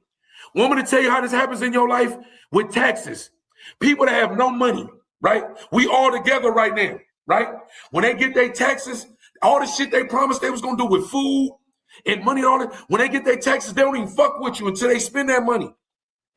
Want me to tell you how this happens in your life? With taxes. People that have no money, right? We all together right now, right? When they get their taxes, all the shit they promised they was gonna do with food and money and all that, when they get their taxes, they don't even fuck with you until they spend that money.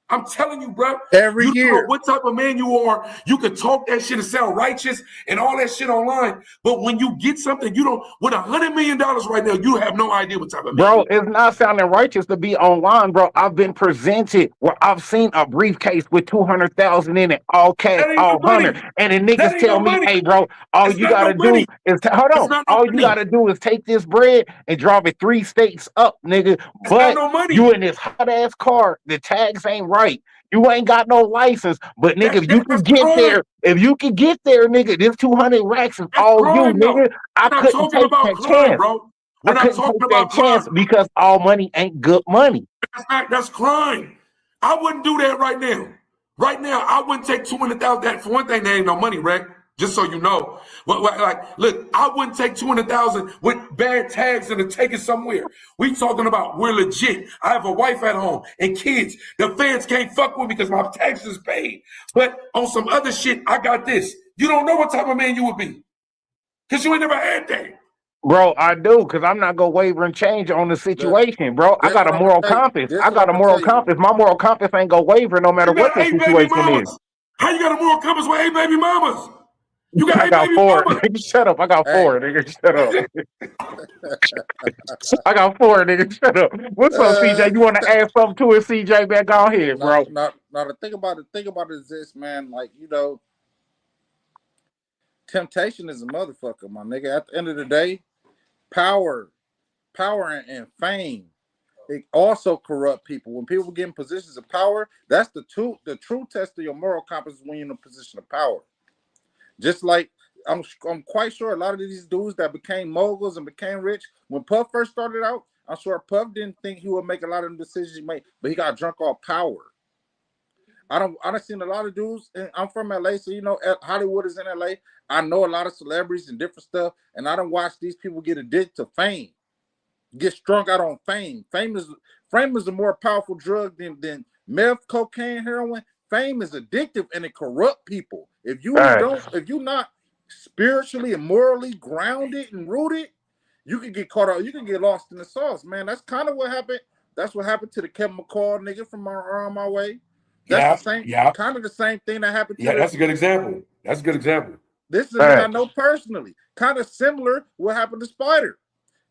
I'm telling you, bro. Every You don't know year. what type of man you are. You can talk that shit and sound righteous and all that shit online. But when you get something, you don't, with $100 million right now, you have no idea what type of man you Bro, are. it's not sounding righteous to be online, bro. I've been presented where I've seen a briefcase with 200,000 in it, all cash, That ain't all no money. 100, and the That niggas ain't tell no me, money. "Hey, bro, all It's you not no gotta do money. is hold It's on. not no All you money. gotta do is take this bread and drop it 3 states up, nigga. It's not But no you money. in this hot ass car, the tags ain't right. You ain't got no license. But nigga, if you That's can get crime. there, nigga, this 200 racks is That's all you, crime, though. nigga. I We're not couldn't talking take about that crime, chance. bro. I We're not couldn't talking take that about chance crime. because all money ain't good money. That's crime. I wouldn't do that right now. Right now, I wouldn't take 200,000. That for one thing, there ain't no money, Rick. Just so you know. But like, look, I wouldn't take 200,000 with bad tags and to take it somewhere. We talking about we're legit. I have a wife at home and kids. The fans can't fuck with me because my taxes paid. But on some other shit, I got this. You don't know what type of man you would be because you ain't never had that. Bro, I do, because I'm not gonna waver and change on the Look, situation, bro. I this got a what I'm gonna moral tell you. compass. This I what got I'm a gonna moral tell you. compass. My moral compass ain't gonna waver no matter You what got the 8 baby situation is. mamas. How you got a moral compass with 8 baby mamas? You got I eight got baby 4. mamas. Nigga, shut up. I got Hey, 4, nigga. Shut up. I got 4, nigga. Shut up. What's up, uh, CJ? You wanna add something to it, CJ? Man, go ahead, bro. now the thing about it is this, man. Like, temptation is a motherfucker, my nigga. At the end of the day, power, and fame, it also corrupt people. When people get in positions of power, that's the true test of your moral compass is when you're in a position of power. Just like I'm quite sure a lot of these dudes that became moguls and became rich, when Puff first started out, I'm sure Puff didn't think he would make a lot of the decisions he made, but he got drunk off power. I don't seen a lot of dudes. And I'm from LA, so Hollywood is in LA. I know a lot of celebrities and different stuff, and I don't watch these people get addicted to fame, get strung out on fame. Fame is a more powerful drug than meth, cocaine, heroin. Fame is addictive and it corrupt people. Facts. If you're not spiritually and morally grounded and rooted, you can get caught up. You can get lost in the sauce, man. That's kind of what happened. That's what happened to the Kevin McCall nigga from my way. That's the same, yeah, kind of the same thing that happened to yeah. That's a good example. That's a good example. This is a nigga I know personally. Kind of similar what happened to Spider.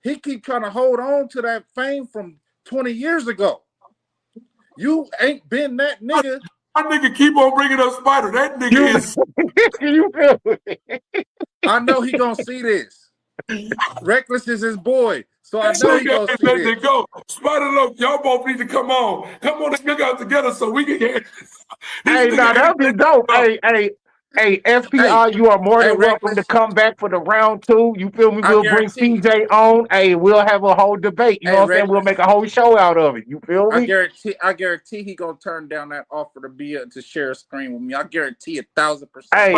He keep trying to hold on to that fame from 20 years ago. You ain't been that nigga. My nigga keep on bringing up Spider. That nigga is. You feel me? I know he gonna see this. Reckless is his boy, so I know he gonna see let this. it go. Spider Loc, y'all both need to come on the Cookout together so we can get. Hey, now that'd be dope. Hey, SPR, you are more than welcome to come back for the round 2. You feel me? We'll bring CJ on. Hey, we'll have a whole debate. You know what I'm saying? We'll make a whole show out of it. You feel me? I guarantee he gonna turn down that offer to share a screen with me. I guarantee 1,000%. Hey,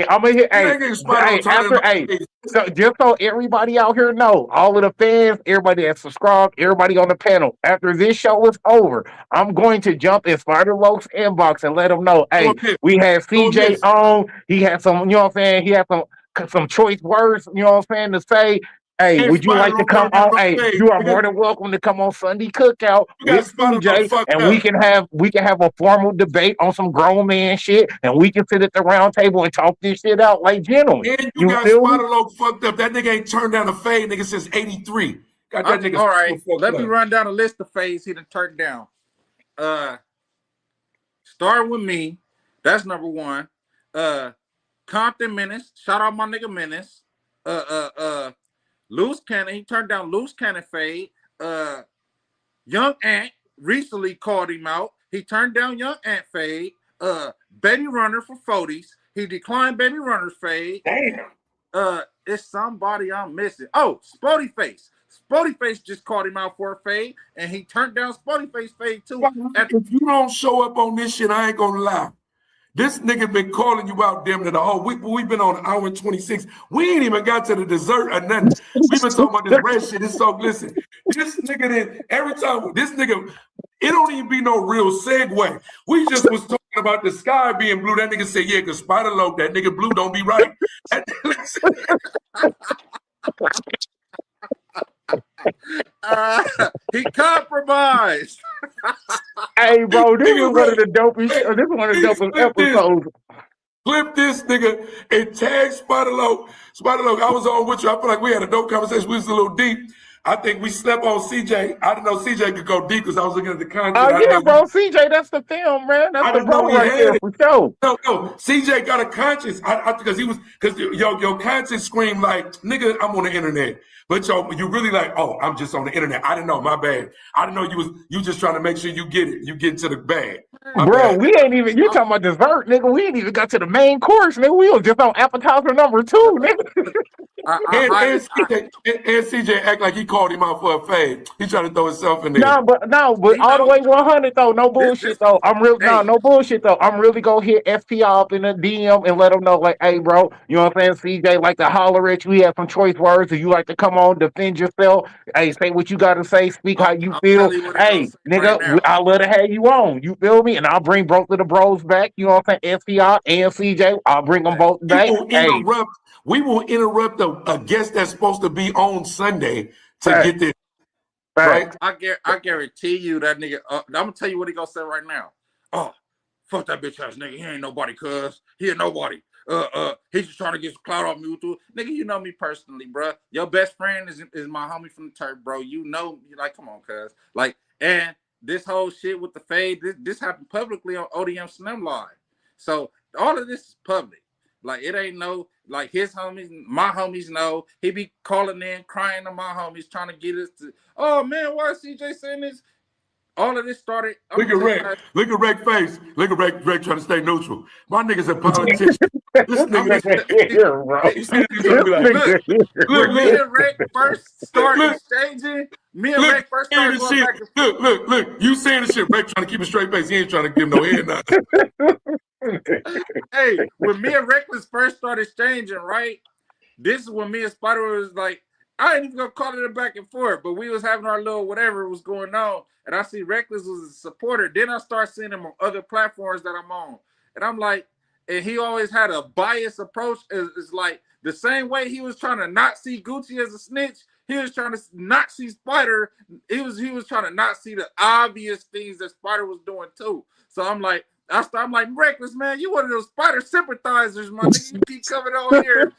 I'm gonna hit. So just so everybody out here know, all of the fans, everybody that subscribed, everybody on the panel, after this show is over, I'm going to jump in Spider Loc's inbox and let them know, hey, we had CJ on. He had some, you know what I'm saying? He had some choice words, you know what I'm saying, to say. Hey, would you like to come on? Hey, you are more than welcome to come on Sunday Cookout with CJ, and we can have a formal debate on some grown man shit, and we can sit at the round table and talk this shit out like gentlemen. And you got Spider Loc fucked up. That nigga ain't turned down a fade, nigga, since '83. Got that nigga. All right, let me run down a list of fades he done turned down. Start with me. That's number 1. Compton Menace. Shout out my nigga Menace. Loose Cannon, he turned down Loose Cannon fade. Young Ant recently called him out. He turned down Young Ant fade. Baby Runner for 40s. He declined Baby Runner's fade. Damn. It's somebody I'm missing. Oh, Spotty Face. Spotty Face just called him out for a fade, and he turned down Spotty Face fade too. If you don't show up on this shit, I ain't gonna lie. This nigga been calling you out damn near the whole week, but we've been on 1:26. We ain't even got to the dessert or nothing. We've been talking about this red shit. It's so, listen, this nigga then, every time, this nigga, it don't even be no real segue. We just was talking about the sky being blue. That nigga said, yeah, because Spider Loc, that nigga blue don't be right. He compromised. Hey, bro, this is one of the dopest. This is one of the dopest episodes. Clip this nigga and tag Spider Loc. Spider Loc, I was on with you. I feel like we had a dope conversation. We was a little deep. I think we slept on CJ. I didn't know CJ could go deep because I was looking at the content. Oh, yeah, bro. CJ, that's the film, man. That's the bro right there for sure. No. CJ got a conscience. Because your conscience screamed like, nigga, I'm on the internet. But you really like, oh, I'm just on the internet. I didn't know, my bad. I didn't know you just trying to make sure you get it. You get into the bag. Bro, bad. We ain't even, you talking about dessert, nigga. We ain't even got to the main course, nigga. We was just on appetizer number 2, nigga. And CJ act like he called him out for a fade. He trying to throw himself in there. No, but all the way 100 though. No bullshit though. No bullshit though. I'm really gonna hit FPR up in the DM and let them know, like, hey, bro, you know what I'm saying? CJ like to holler at you. We have some choice words. If you like to come on, defend yourself. Hey, say what you gotta say. Speak how you feel. Hey, nigga, right, I'll let her have you on. You feel me? And I'll bring both of the bros back. You know what I'm saying? FPR and CJ. I'll bring them both back. We will interrupt a guest that's supposed to be on Sunday to get this. Right? I guarantee you that nigga. I'm gonna tell you what he gonna say right now. Oh, fuck that bitch ass nigga. He ain't nobody, cuz. He ain't nobody. He's just trying to get some clout off me with you. Nigga, you know me personally, bro. Your best friend is my homie from the turf, bro. You know, you're like, come on, cuz. Like, and this whole shit with the fade, this happened publicly on ODM Slim Live. So all of this is public. Like, it ain't no, like, his homies, my homies know. He be calling in, crying to my homies, trying to get us to, oh, man, why is CJ saying this? All of this started. Look at Rick. Look at Rick's face. Look at Rick trying to stay neutral. My nigga's a politician. This nigga here, bro. Look, me and Rick first started exchanging. Me and Rick first started going back and forth. Look. You saying the shit. Rick trying to keep a straight face. He ain't trying to give no head nothing. Hey, when me and Reckless first started exchanging, right? This is when me and Spider was like, I ain't even gonna call it a back and forth, but we was having our little whatever was going on, and I see Reckless was a supporter. Then I start seeing him on other platforms that I'm on, and I'm like, and he always had a biased approach. It's like the same way he was trying to not see Gucci as a snitch, he was trying to not see Spider. He was trying to not see the obvious things that Spider was doing too. So I'm like, I'm like, Reckless, man, you one of those Spider sympathizers, my nigga. You keep coming on here.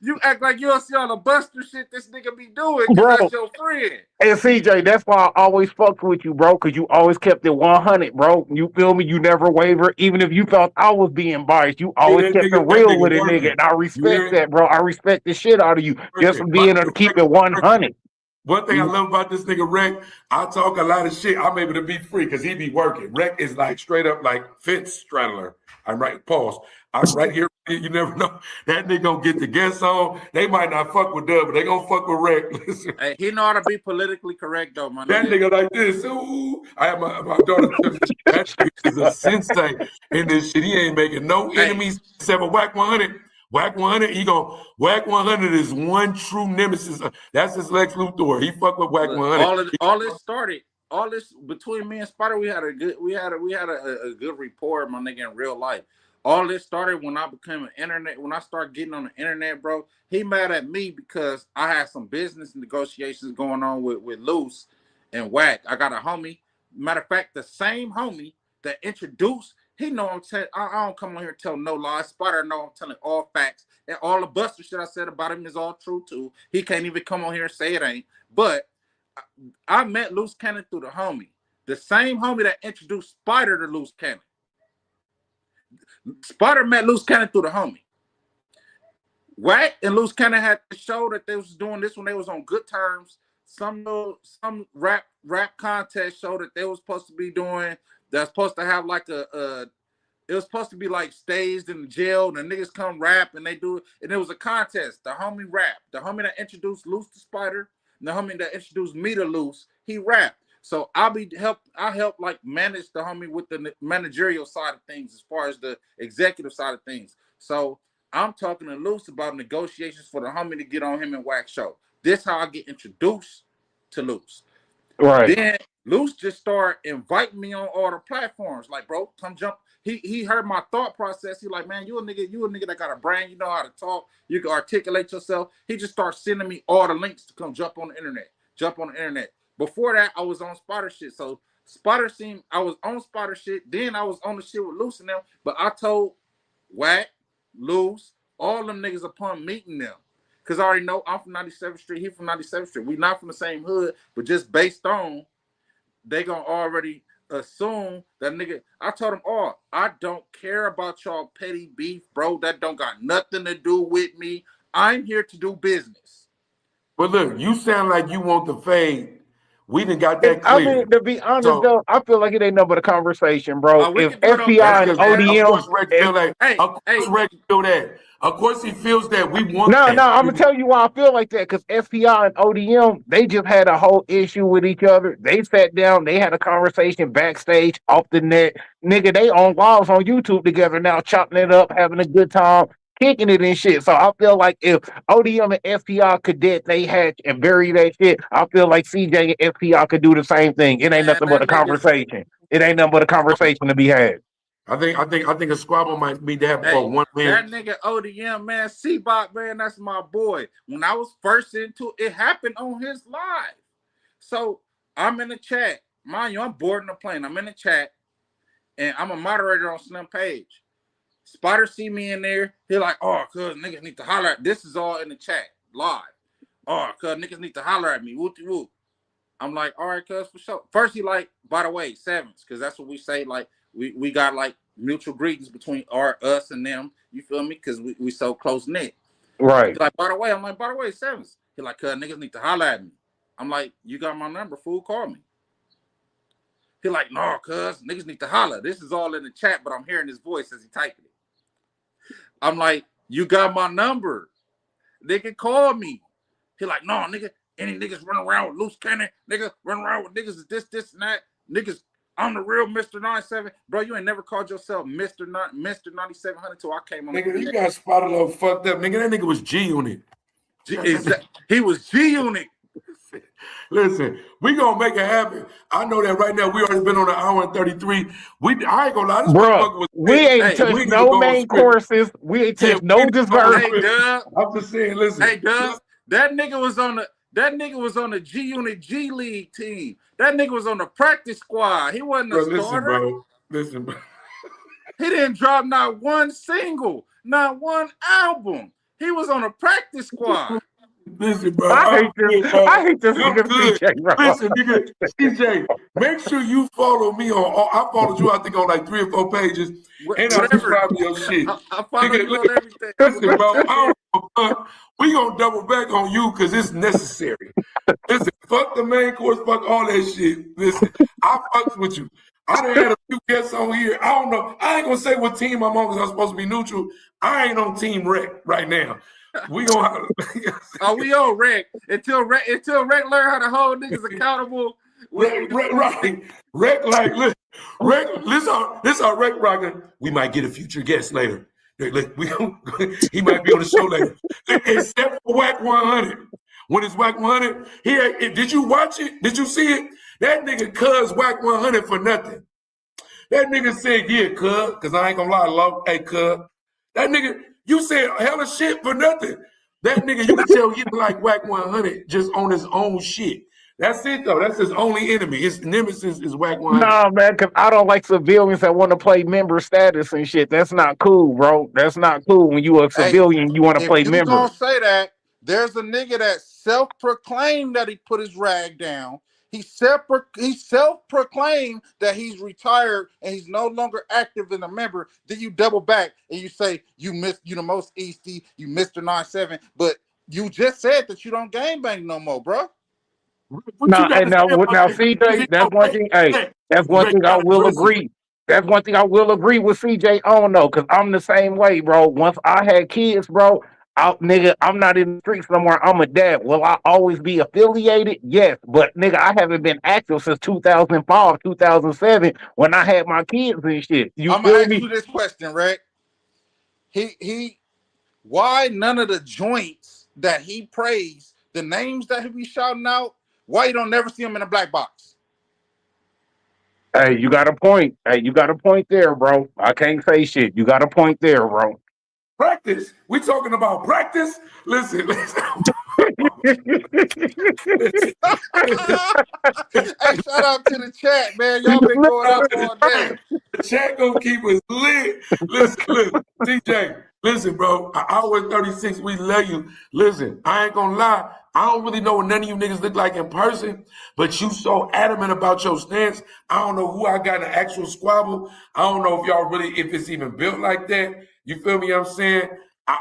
You act like you don't see all the Buster shit this nigga be doing because Bro, that's your friend. and CJ, that's why I always fucked with you, bro, because you always kept it 100, bro. You feel me? You never waver. Even if you thought I was being biased, you always kept it That real nigga with a nigga. working. And I You hear respect it? that, bro. I respect the shit out of you just for Working. being able to keep it 100. One thing I love about this nigga Rec, I talk a lot of shit. I'm able to be free because he be working. Rec is like straight up like Fence straddler. I'm right, pause. I'm right here. You never know. That nigga gonna get the guests on. They might not fuck with Dub, but they gonna fuck with Rec. Listen. Hey, he know how to be politically correct though, my That nigga. nigga like this. Ooh. I have my daughter tell me that nigga is a sensei in this shit. He ain't making no Hey. enemies except for Whack 100. Whack 100, he gon' Whack 100 is one true nemesis. That's his Lex Luthor. He fuck with Whack Look, 100. all this started. All this between me and Spider, we had a good rapport, my nigga, in real life. All this started when I became an internet. When I started getting on the internet, bro, he mad at me because I had some business negotiations going on with Loose and Whack. I got a homie. Matter of fact, the same homie that introduced. He know I'm telling. I don't come on here and tell no lies. Spider know I'm telling all facts, and all the Buster shit I said about him is all true too. He can't even come on here and say it ain't. But I met Loose Cannon through the homie. The same homie that introduced Spider to Loose Cannon. Spider met Loose Cannon through the homie. Wack and Loose Cannon had to show that they was doing this when they was on good terms. Some rap contest show that they was supposed to be doing. That's supposed to have like it was supposed to be like staged in the jail. The niggas come rap and they do it. And it was a contest. The homie rap. The homie that introduced Loose to Spider. And the homie that introduced me to Loose. He rapped. So I help like manage the homie with the managerial side of things as far as the executive side of things. So I'm talking to Loose about negotiations for the homie to get on him and Wax Show. This how I get introduced to Loose. Right. Then Loose just started inviting me on all the platforms. Like, bro, come jump. He heard my thought process. He like, man, you a nigga that got a brain. You know how to talk. You can articulate yourself. He just started sending me all the links to come jump on the internet. Before that, I was on Spotter shit. So Spotter seemed I was on Spotter shit. Then I was on the shit with Loose and them. But I told Wack, Loose, all them niggas upon meeting them. Because I already know I'm from 97th Street. He from 97th Street. We not from the same hood. But just based on, they gonna already assume that nigga. I told them all, I don't care about y'all petty beef, bro. That don't got nothing to do with me. I'm here to do business. But look, you sound like you want the fade. We done got that I clear. mean, to be honest, So- though, I feel like it ain't nothing but a conversation, bro. We If can do it on FBI and purpose, man. Of ODM, course, Rex feel that. Hey, Of course, Rex feel that. Of course, he feels that. We want no, that. I'm gonna tell you why I feel like that. Because FBI and ODM, they just had a whole issue with each other. They sat down, they had a conversation backstage, off the net. Nigga, they on lives on YouTube together now, chopping it up, having a good time, kicking it and shit. So I feel like if ODM and FPI cadet they hatch and bury that shit, I feel like CJ and FPI could do the same thing. It ain't Man, nothing but a conversation. It ain't nothing but a conversation to be had. I think a squabble might be that Hey, for one win. that nigga ODM, man, C-Bot, man, that's my boy. When I was first into it, happened on his live. So I'm in the chat. Mind you, I'm boarding the plane. I'm in the chat, and I'm a moderator on Slim Page. Spider see me in there. He like, oh, cuz niggas need to holler at. This is all in the chat, live. Oh, cuz niggas need to holler at me. Wooty woo. I'm like, all right, cuz for sure. First, he like, by the way, sevens, because that's what we say. Like, we got like mutual greetings between us and them. You feel me? Because we so close knit. Right. He's like, by the way, I'm like, by the way, sevens. He like, cuz niggas need to holler at me. I'm like, you got my number, fool, call me. He like, no, cuz niggas need to holler. This is all in the chat, but I'm hearing his voice as he typing it. I'm like, you got my number. Nigga, call me. He like, no, nigga, any niggas running around with loose cannon, nigga, running around with niggas this, and that. Niggas, I'm the real Mr. 97. Bro, you ain't never called yourself Mr. 9700 till I came on. Nigga, you got spotted a little fucked up. Nigga, that nigga was G Unit. He was G Unit. Listen, we gonna make it happen. I know that right now. We already been on an hour and 33. I ain't gonna lie, this Bro, motherfucker was. we ain't Hey, touched we need to no go on main script. courses. We ain't touched no we need to go on desserts. Hey, Dub. I'm just saying, listen. Hey, Dub. That nigga was on the G Unit G League team. That nigga was on the practice squad. He wasn't a Bro, starter. listen, bro. He didn't drop not one single, not one album. He was on a practice squad. Listen, bro. I I'm hate this. good, bro. I hate this I'm nigga good. CJ, bro. Listen, nigga, CJ, make sure you follow me on. I followed you, I think, on like 3 or 4 pages, and I subscribe to your shit. I follow Nigga, you on everything. listen, bro. I don't give a fuck. We gonna double back on you because it's necessary. Listen, fuck the main course, fuck all that shit. Listen, I fucks with you. I done had a few guests on here. I don't know. I ain't gonna say what team I'm on because I'm supposed to be neutral. I ain't on Team Rec right now. We gonna Oh, we on Rec until Rec learn how to hold niggas accountable. Right. Rec like look, Rec. This our Rec rocking. We might get a future guest later. Look, he might be on the show later. Except for Whack 100. When it's Whack 100, did you watch it? Did you see it? That nigga cuz Whack 100 for nothing. That nigga said, yeah, cuz, because I ain't gonna lie, love, hey, cuz. That nigga, you said hella shit for nothing. That nigga, you can tell he like Whack 100 just on his own shit. That's it, though. That's his only enemy. His nemesis is Whack 100. Nah, man, because I don't like civilians that want to play member status and shit. That's not cool, bro. That's not cool. When you a civilian, you want to play If you member. gonna say that, there's a nigga that self-proclaimed that he put his rag down. He self-proclaimed that he's retired and he's no longer active in a member. Then you double back and you say you the most Easty, you Mr. 97, but you just said that you don't gangbang no more, bro. Now, CJ, that's one thing. Hey, that's one thing I will agree. That's one thing I will agree with CJ on though, because I'm the same way, bro. Once I had kids, bro, nigga, I'm not in the streets no more. I'm a dad. Will I always be affiliated? Yes, but nigga, I haven't been active since 2005, 2007 when I had my kids and shit. I'm gonna ask you this question, Rick. Why none of the joints that he praised, the names that he be shouting out, why you don't never see him in a black box? Hey, you got a point. Hey, you got a point there, bro. I can't say shit. You got a point there, bro. Practice. We talking about practice? Listen. Hey, shout out to the chat, man. Y'all been going up all day. The chat gonna keep us lit. Listen, DJ. Listen, bro. Hour 36, we love you. Listen, I ain't gonna lie. I don't really know what none of you niggas look like in person, but you so adamant about your stance. I don't know who I got in an actual squabble. I don't know if y'all really, if it's even built like that. You feel me? I'm saying.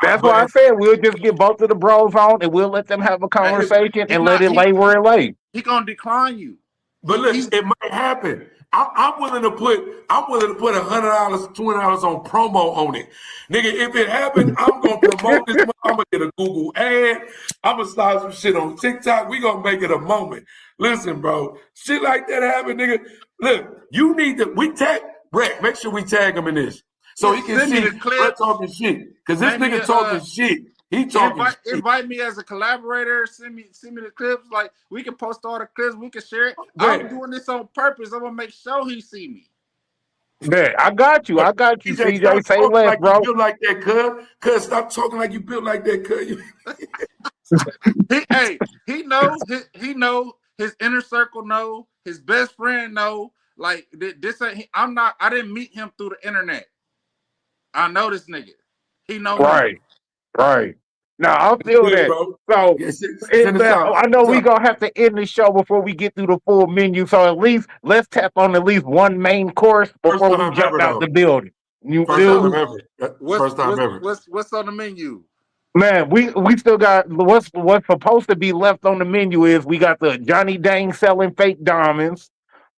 That's why I said we'll just get both of the bros on and we'll let them have a conversation and let it lay where it lay. He gonna decline you. But look, it might happen. I'm willing to put $100, $20 on promo on it. Nigga, if it happens, I'm gonna promote this. I'm gonna get a Google ad. I'm gonna start some shit on TikTok. We gonna make it a moment. Listen, bro, shit like that happen, nigga. Look, you need to Brett, make sure we tag him in this. So he can see Brett talking shit. Because this nigga talking shit. He talking shit. Invite me as a collaborator. Send me the clips. Like, we can post all the clips. We can share it. I'm doing this on purpose. I'm going to make sure he see me. Yeah, I got you. CJ. Say less, like bro. You built like that, cuz. Cuz, stop talking like you built like that, cuz. He knows. He know. His inner circle know. His best friend know. Like, this ain't. I didn't meet him through the internet. I know this nigga. He know me. Right. Now I feel that. Bro. So I know we gonna have to end the show before we get through the full menu. So at least let's tap on at least one main course before we jump out the building. First time ever. What's on the menu? Man, we still got what's supposed to be left on the menu is we got the Johnny Dang selling fake diamonds.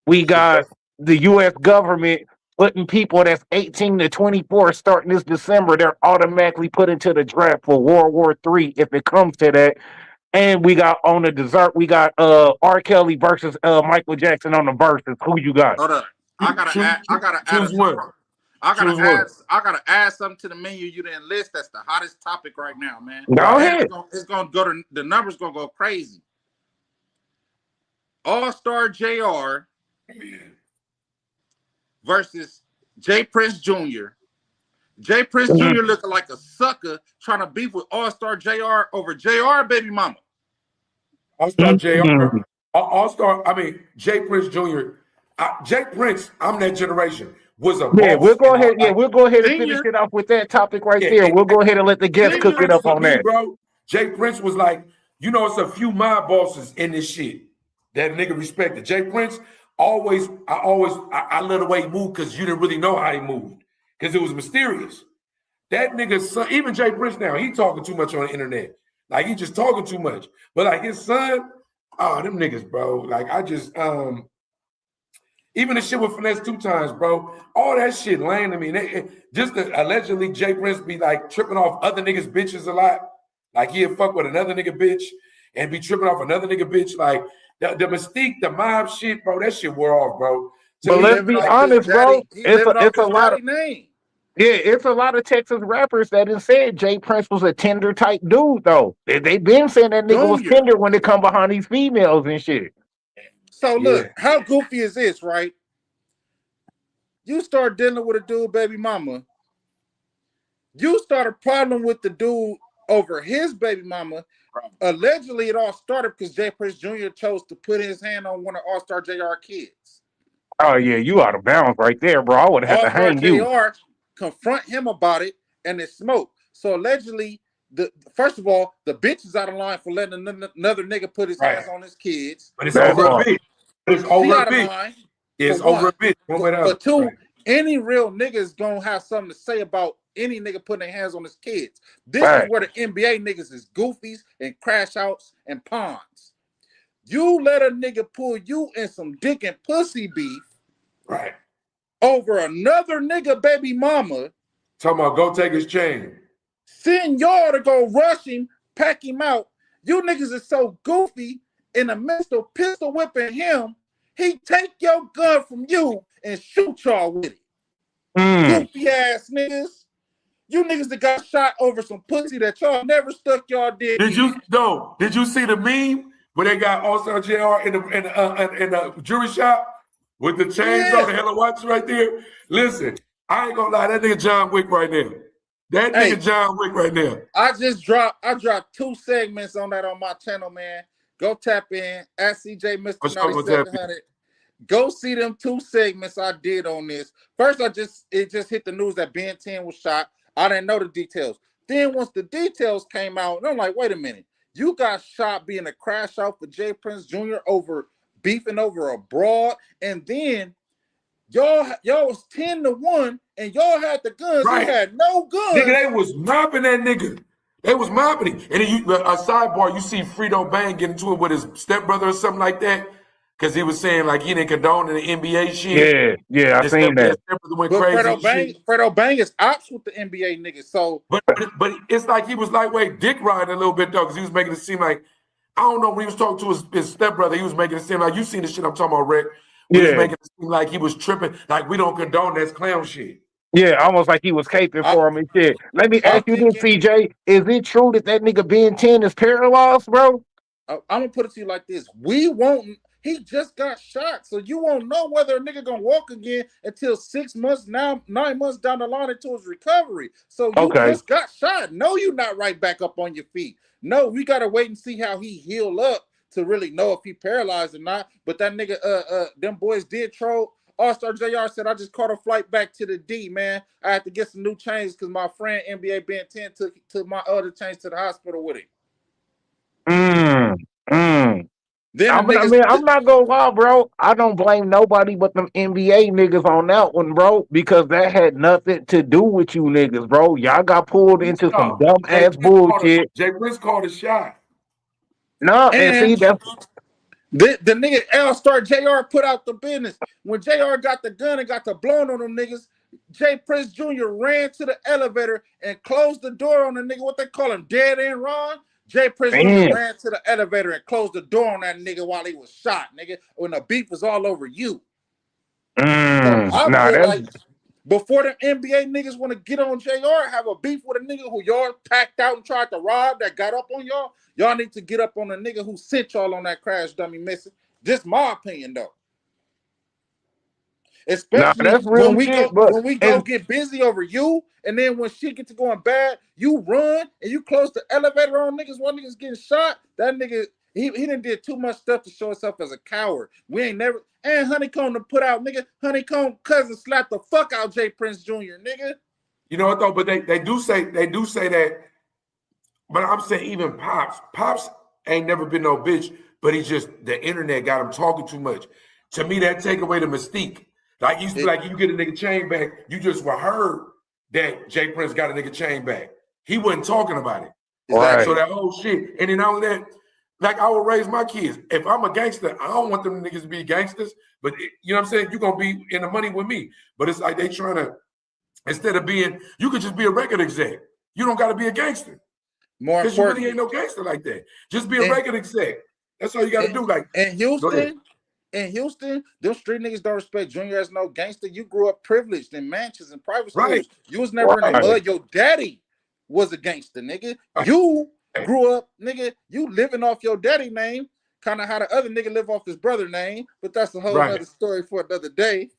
We got the U.S. government putting people that's 18 to 24 starting this December, they're automatically put into the draft for World War III if it comes to that. And we got on the dessert, we got R. Kelly versus Michael Jackson on the verses. Who you got? Hold up. I gotta add something to the menu you didn't list. That's the hottest topic right now, man. Go ahead. It's gonna go to the numbers gonna go crazy. All-Star JR versus J. Prince Jr. J. Prince Jr. looking like a sucker trying to beef with All-Star JR over JR baby mama. All-Star JR. J. Prince Jr. J. Prince, I'm that generation. was a Yeah, boss. we'll go ahead. Yeah, Like, we'll go ahead and finish Senior, it off with that topic right yeah, there. We'll go ahead and let the guests Jay cook it Prince up for on me, that. bro. Jay Prince was like, it's a few mob bosses in this shit that nigga respected. Jay Prince I let the way he moved because you didn't really know how he moved because it was mysterious. That nigga's son, even Jay Prince now, he talking too much on the internet. Like he just talking too much. But like his son, them niggas, bro. Like I just even the shit with Finesse 2 Times, bro. All that shit lame to me. Allegedly Jay Prince be like tripping off other niggas' bitches a lot. Like he'd fuck with another nigga bitch and be tripping off another nigga bitch. Like the mystique, the mob shit, bro. That shit wore off, bro. To But he me, let's living be off like, his honest, bro. daddy. He living off It's a his lot of daddy name. yeah, it's a lot of Texas rappers that have said Jay Prince was a tender type dude, though. They been saying that nigga was Junior. tender when they come behind these females and shit. So yeah, look, how goofy is this, right? You start dealing with a dude, baby mama. You start a problem with the dude over his baby mama. Allegedly, it all started because Jay Prince Jr. chose to put his hand on one of All-Star JR kids. Oh yeah, you out of bounds right there, bro. I would have had to All-Star hang you. JR confront him about it, and it smoked. So allegedly, first of all, the bitch is out of line for letting another nigga put his right. hands on his kids. But it's That over a part. bitch. It's She over a out of bitch. line It's for over one. a bitch. One way or the For other. two, Right. any real nigga is gonna have something to say about any nigga putting their hands on his kids. This is Right. where the NBA niggas is goofies and crash outs and pawns. You let a nigga pull you in some dick and pussy beef Right. over another nigga baby mama, Talking about go take his chain. send y'all to go rush him, pack him out. You niggas is so goofy in the midst of pistol whipping him, he take your gun from you and shoot y'all with it. Mm. Goofy ass niggas. You niggas that got shot over some pussy that y'all never stuck y'all dick Did in. you see the meme where they got All-Star JR in the jewelry shop with the chains on the hella watches right there? Listen, I ain't gonna lie, that nigga John Wick right there. That Hey, nigga John Wick right there. I dropped 2 segments on that on my channel, man. Go tap in at CJ Mr. For sure, gonna tap in. 9700. Go see them 2 segments I did on this. First, it just hit the news that Ben 10 was shot. I didn't know the details. Then once the details came out, and I'm like, wait a minute, you got shot being a crash out for Jay Prince Jr. over beefing over a broad, and then y'all was 10-1, and y'all had the guns. Right. He had no guns. Nigga, they was mopping that nigga. They was mopping him. And then a sidebar, you see Frito Bang get into it with his stepbrother or something like that. Because he was saying like he didn't condone the NBA shit. Yeah, I seen that. His stepbrother went But crazy. Fredo Bang is ops with the NBA niggas. So But it's like he was lightweight dick riding a little bit though, because he was making it seem like, I don't know, when he was talking to his stepbrother, he was making it seem like, you seen the shit I'm talking about, Rick. He was making it seem like he was tripping, like we don't condone that clown shit. Yeah, almost like he was caping for him and shit. Let me I'm ask you this, thinking, CJ. Is it true that nigga Ben 10 is paralyzed, bro? I'm gonna put it to you like this: we won't. He just got shot, so you won't know whether a nigga gonna walk again until 6 months, 9 months down the line into his recovery. So you just got shot. No, you not right back up on your feet. No, we gotta wait and see how he heal up to really know if he paralyzed or not. But that nigga, them boys did troll. All-Star JR said, I just caught a flight back to the D, man. I had to get some new chains because my friend NBA Ben 10 took my other chains to the hospital with him. Then I'm not gonna lie, bro. I don't blame nobody but them NBA niggas on that one, bro, because that had nothing to do with you niggas, bro. Y'all got pulled into some dumb ass bullshit. Jay Prince called a shot. No, and see that's the nigga All-Star JR put out the business. When JR got the gun and got the blown on them niggas, Jay Prince Jr. ran to the elevator and closed the door on the nigga. What they call him, dead end Ron? Jay Prince Jr. ran to the elevator and closed the door on that nigga while he was shot, nigga. When the beef was all over you. So I feel like before the NBA niggas want to get on JR, have a beef with a nigga who y'all packed out and tried to rob that got up on y'all, y'all need to get up on the nigga who sent y'all on that crash dummy missing. Just my opinion though. Especially when we go get busy over you, and then when shit gets to going bad, you run and you close the elevator on niggas while niggas getting shot. That nigga, He done did too much stuff to show himself as a coward. We ain't never and Honeycomb to put out, nigga. Honeycomb cousin slapped the fuck out Jay Prince Jr., nigga. You know what though? But they do say that. But I'm saying even Pops ain't never been no bitch, but he just the internet got him talking too much. To me, that take away the mystique. Like you used to be like, you get a nigga chain back, you just were heard that Jay Prince got a nigga chain back. He wasn't talking about it. Right. So that whole shit. And then all of that, like I would raise my kids. If I'm a gangster, I don't want them niggas to be gangsters. But you know what I'm saying? You're gonna be in the money with me. But it's like they trying to, instead of being, you could just be a record exec. You don't gotta be a gangster. More Because you important, really ain't no gangster like that. Just be a record exec. That's all you gotta do. Like in Houston, them street niggas don't respect Junior as no gangster. You grew up privileged in mansions and private schools. Right. You was never in the mud. Your daddy was a gangster, nigga. You grew up, nigga. You living off your daddy name, kind of how the other nigga live off his brother name. But that's a whole other story for another day.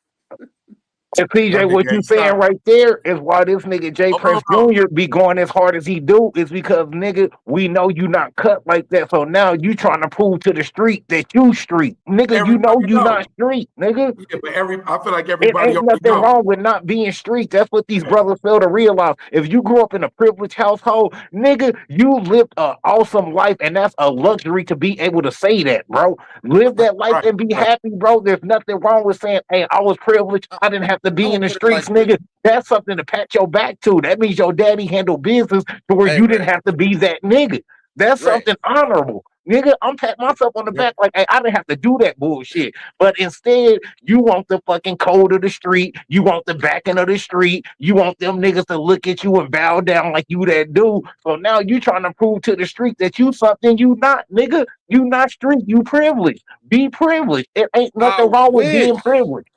And PJ, what you saying right there is why this nigga Jay Prince Jr. be going as hard as he do is because, nigga, we know you not cut like that. So now you trying to prove to the street that you street. Nigga, you know you not street, nigga. Yeah, but I feel like everybody it ain't nothing wrong with not being street. That's what these brothers fail to realize. If you grew up in a privileged household, nigga, you lived an awesome life, and that's a luxury to be able to say that, bro. Live that life and be happy, bro. There's nothing wrong with saying, hey, I was privileged. I didn't have to be in the streets, nigga. That's something to pat your back to. That means your daddy handled business to where you didn't have to be that nigga. That's something honorable. Nigga, I'm patting myself on the back like, hey, I didn't have to do that bullshit. But instead, you want the fucking code of the street. You want the backing of the street. You want them niggas to look at you and bow down like you that dude. So now you trying to prove to the street that you something you not, nigga. You not street. You privileged. Be privileged. It ain't nothing wrong with being privileged.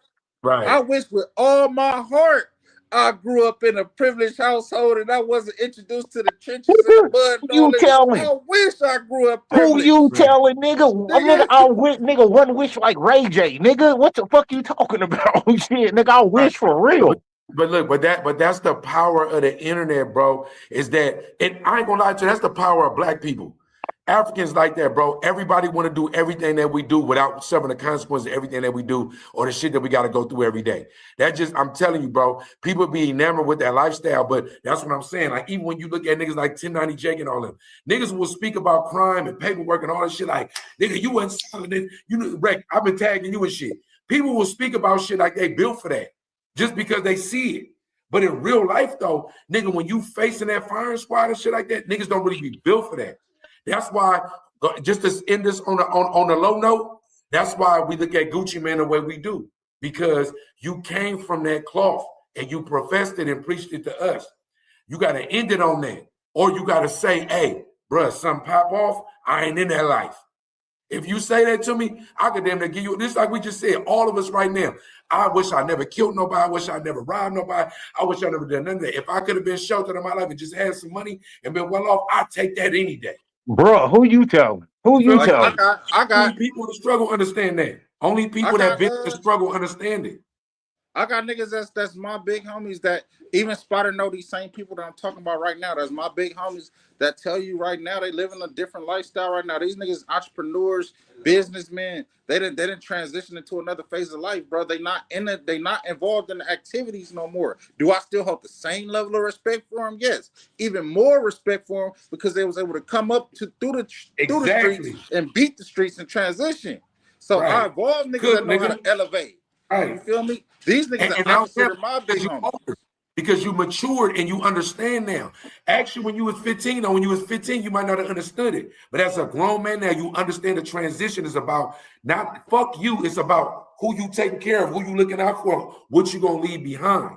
Right. I wish with all my heart I grew up in a privileged household and I wasn't introduced to the trenches and the mud. Who you telling? I wish I grew up privileged. Who you telling, nigga? Nigga, I wish, nigga, one wish like Ray J, nigga. What the fuck you talking about? Shit, nigga, I wish for real. But look, but that's the power of the internet, bro. Is that, and I ain't gonna lie to you, that's the power of black people. Africans like that, bro. Everybody want to do everything that we do without suffering the consequences of everything that we do or the shit that we got to go through every day. That just, I'm telling you, bro, people be enamored with that lifestyle, but that's what I'm saying. Like, even when you look at niggas like 1090 Jake and all them, niggas will speak about crime and paperwork and all that shit like, nigga, you wasn't selling it. You know, Rick, I've been tagging you and shit. People will speak about shit like they built for that just because they see it. But in real life, though, nigga, when you facing that firing squad and shit like that, niggas don't really be built for that. That's why, just to end this on a low note, that's why we look at Gucci Mane the way we do. Because you came from that cloth and you professed it and preached it to us. You got to end it on that. Or you got to say, hey, bruh, something pop off, I ain't in that life. If you say that to me, I could damn near give you, this like we just said, all of us right now. I wish I never killed nobody. I wish I never robbed nobody. I wish I never done none of that. If I could have been sheltered in my life and just had some money and been well off, I'd take that any day. Bro, who you telling? Who you telling? I got only people in the struggle understand that. Only people that been in the struggle understand it. I got niggas that's my big homies that even Spotter know these same people that I'm talking about right now. That's my big homies that tell you right now they live in a different lifestyle right now. These niggas entrepreneurs, businessmen. They didn't transition into another phase of life, bro. They not involved in the activities no more. Do I still hold the same level of respect for them? Yes. Even more respect for them because they was able to come up through the streets and beat the streets and transition. So I evolved niggas that know how to elevate. Right. You feel me? These niggas are opposite of my big homies. Because you matured and you understand now. Actually, when you was 15, or when you was 15, you might not have understood it. But as a grown man now, you understand the transition is about not fuck you. It's about who you taking care of, who you looking out for, what you gonna leave behind.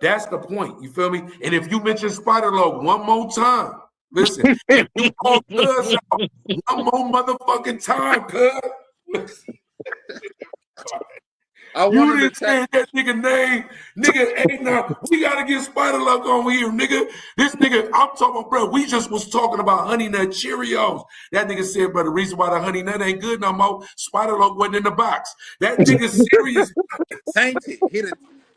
That's the point. You feel me? And if you mention Spider Log one more time, listen, if you call Cuz out one more motherfucking time, Cuz. You didn't say that nigga name. Nigga, ain't now. We gotta get Spider Luck on here, nigga. This nigga, I'm talking about, bro. We just was talking about Honey Nut Cheerios. That nigga said, bro, the reason why the Honey Nut ain't good no more, Spider Luck wasn't in the box. That nigga serious. Tainted.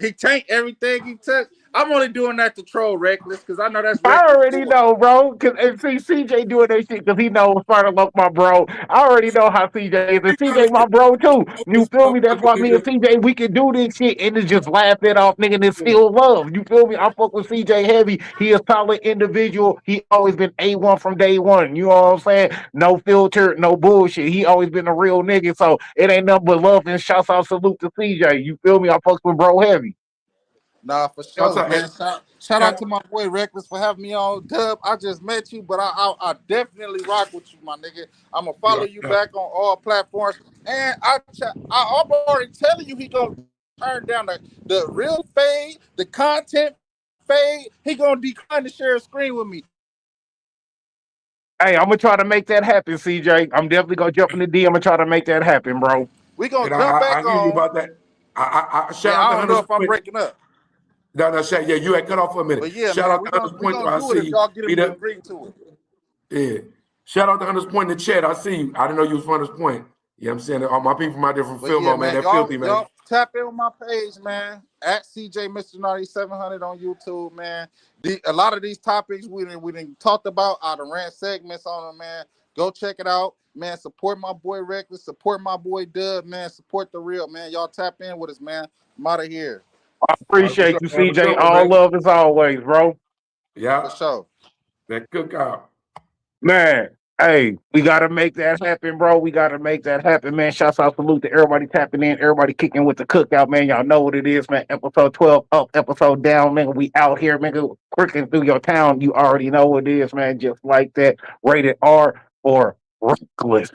He taint everything he touched. I'm only doing that to troll Reckless because I know that's I Reckless already boy. know, bro. Cause and see CJ doing that shit because he knows Spider Loc my bro. I already know how CJ is, and CJ my bro too. You This feel me? That's motherfucker why me and nigga. CJ we can do this shit and it's just laugh it off, nigga. And it's still love. You feel me? I fuck with CJ heavy. He a solid individual. He always been A1 from day one. You know what I'm saying? No filter, no bullshit. He always been a real nigga. So it ain't nothing but love and shouts out salute to CJ. You feel me? I fuck with bro heavy. Nah, for Y'all sure, say, hey, man. Shout out shout, to my boy Reckless for having me on. Dub, I just met you, but I definitely rock with you, my nigga. I'm gonna follow yeah, you yeah. back on all platforms, and I'm already telling you he gonna turn down the real fade, the content fade. He gonna decline to share a screen with me. Hey, I'm gonna try to make that happen, CJ. I'm definitely gonna jump in the D. I'm gonna try to make that happen, bro. We gonna And jump I back hear you on. about that. I shout Yeah, out I to don't know Hunter's if I'm Point. breaking up, No, no, shout, yeah, you had cut off for a minute. but yeah, Shout man, out to Hunter's we Point. gonna I do it see if you. y'all get him to Peter. agree to it. Yeah. Shout out to Hunter's Point in the chat. I see you. I didn't know you was from Hunter's Point. Yeah, I'm saying all my people out there from But yeah, Fillmore, man. man, That filthy, man. y'all tap in with my page, man. At CJ Mr. 9700 on YouTube, man. A lot of these topics we didn't talked about out of rant segments on them, man. Go check it out, man. Support my boy Reckless, support my boy Dub, man. Support the real, man. Y'all tap in with us, man. I'm out of here I All right, for appreciate sure. you, Have a CJ. good one, All man. love as always, bro. for Yeah. sure. That cookout. Man, hey, we gotta make that happen, bro. We gotta make that happen, man. Shouts out, salute to everybody tapping in, everybody kicking with the cookout, man. Y'all know what it is, man. Episode 12 up, episode down, man. We out here, man. Working through your town. You already know what it is, man. Just like that. Rated R or reckless.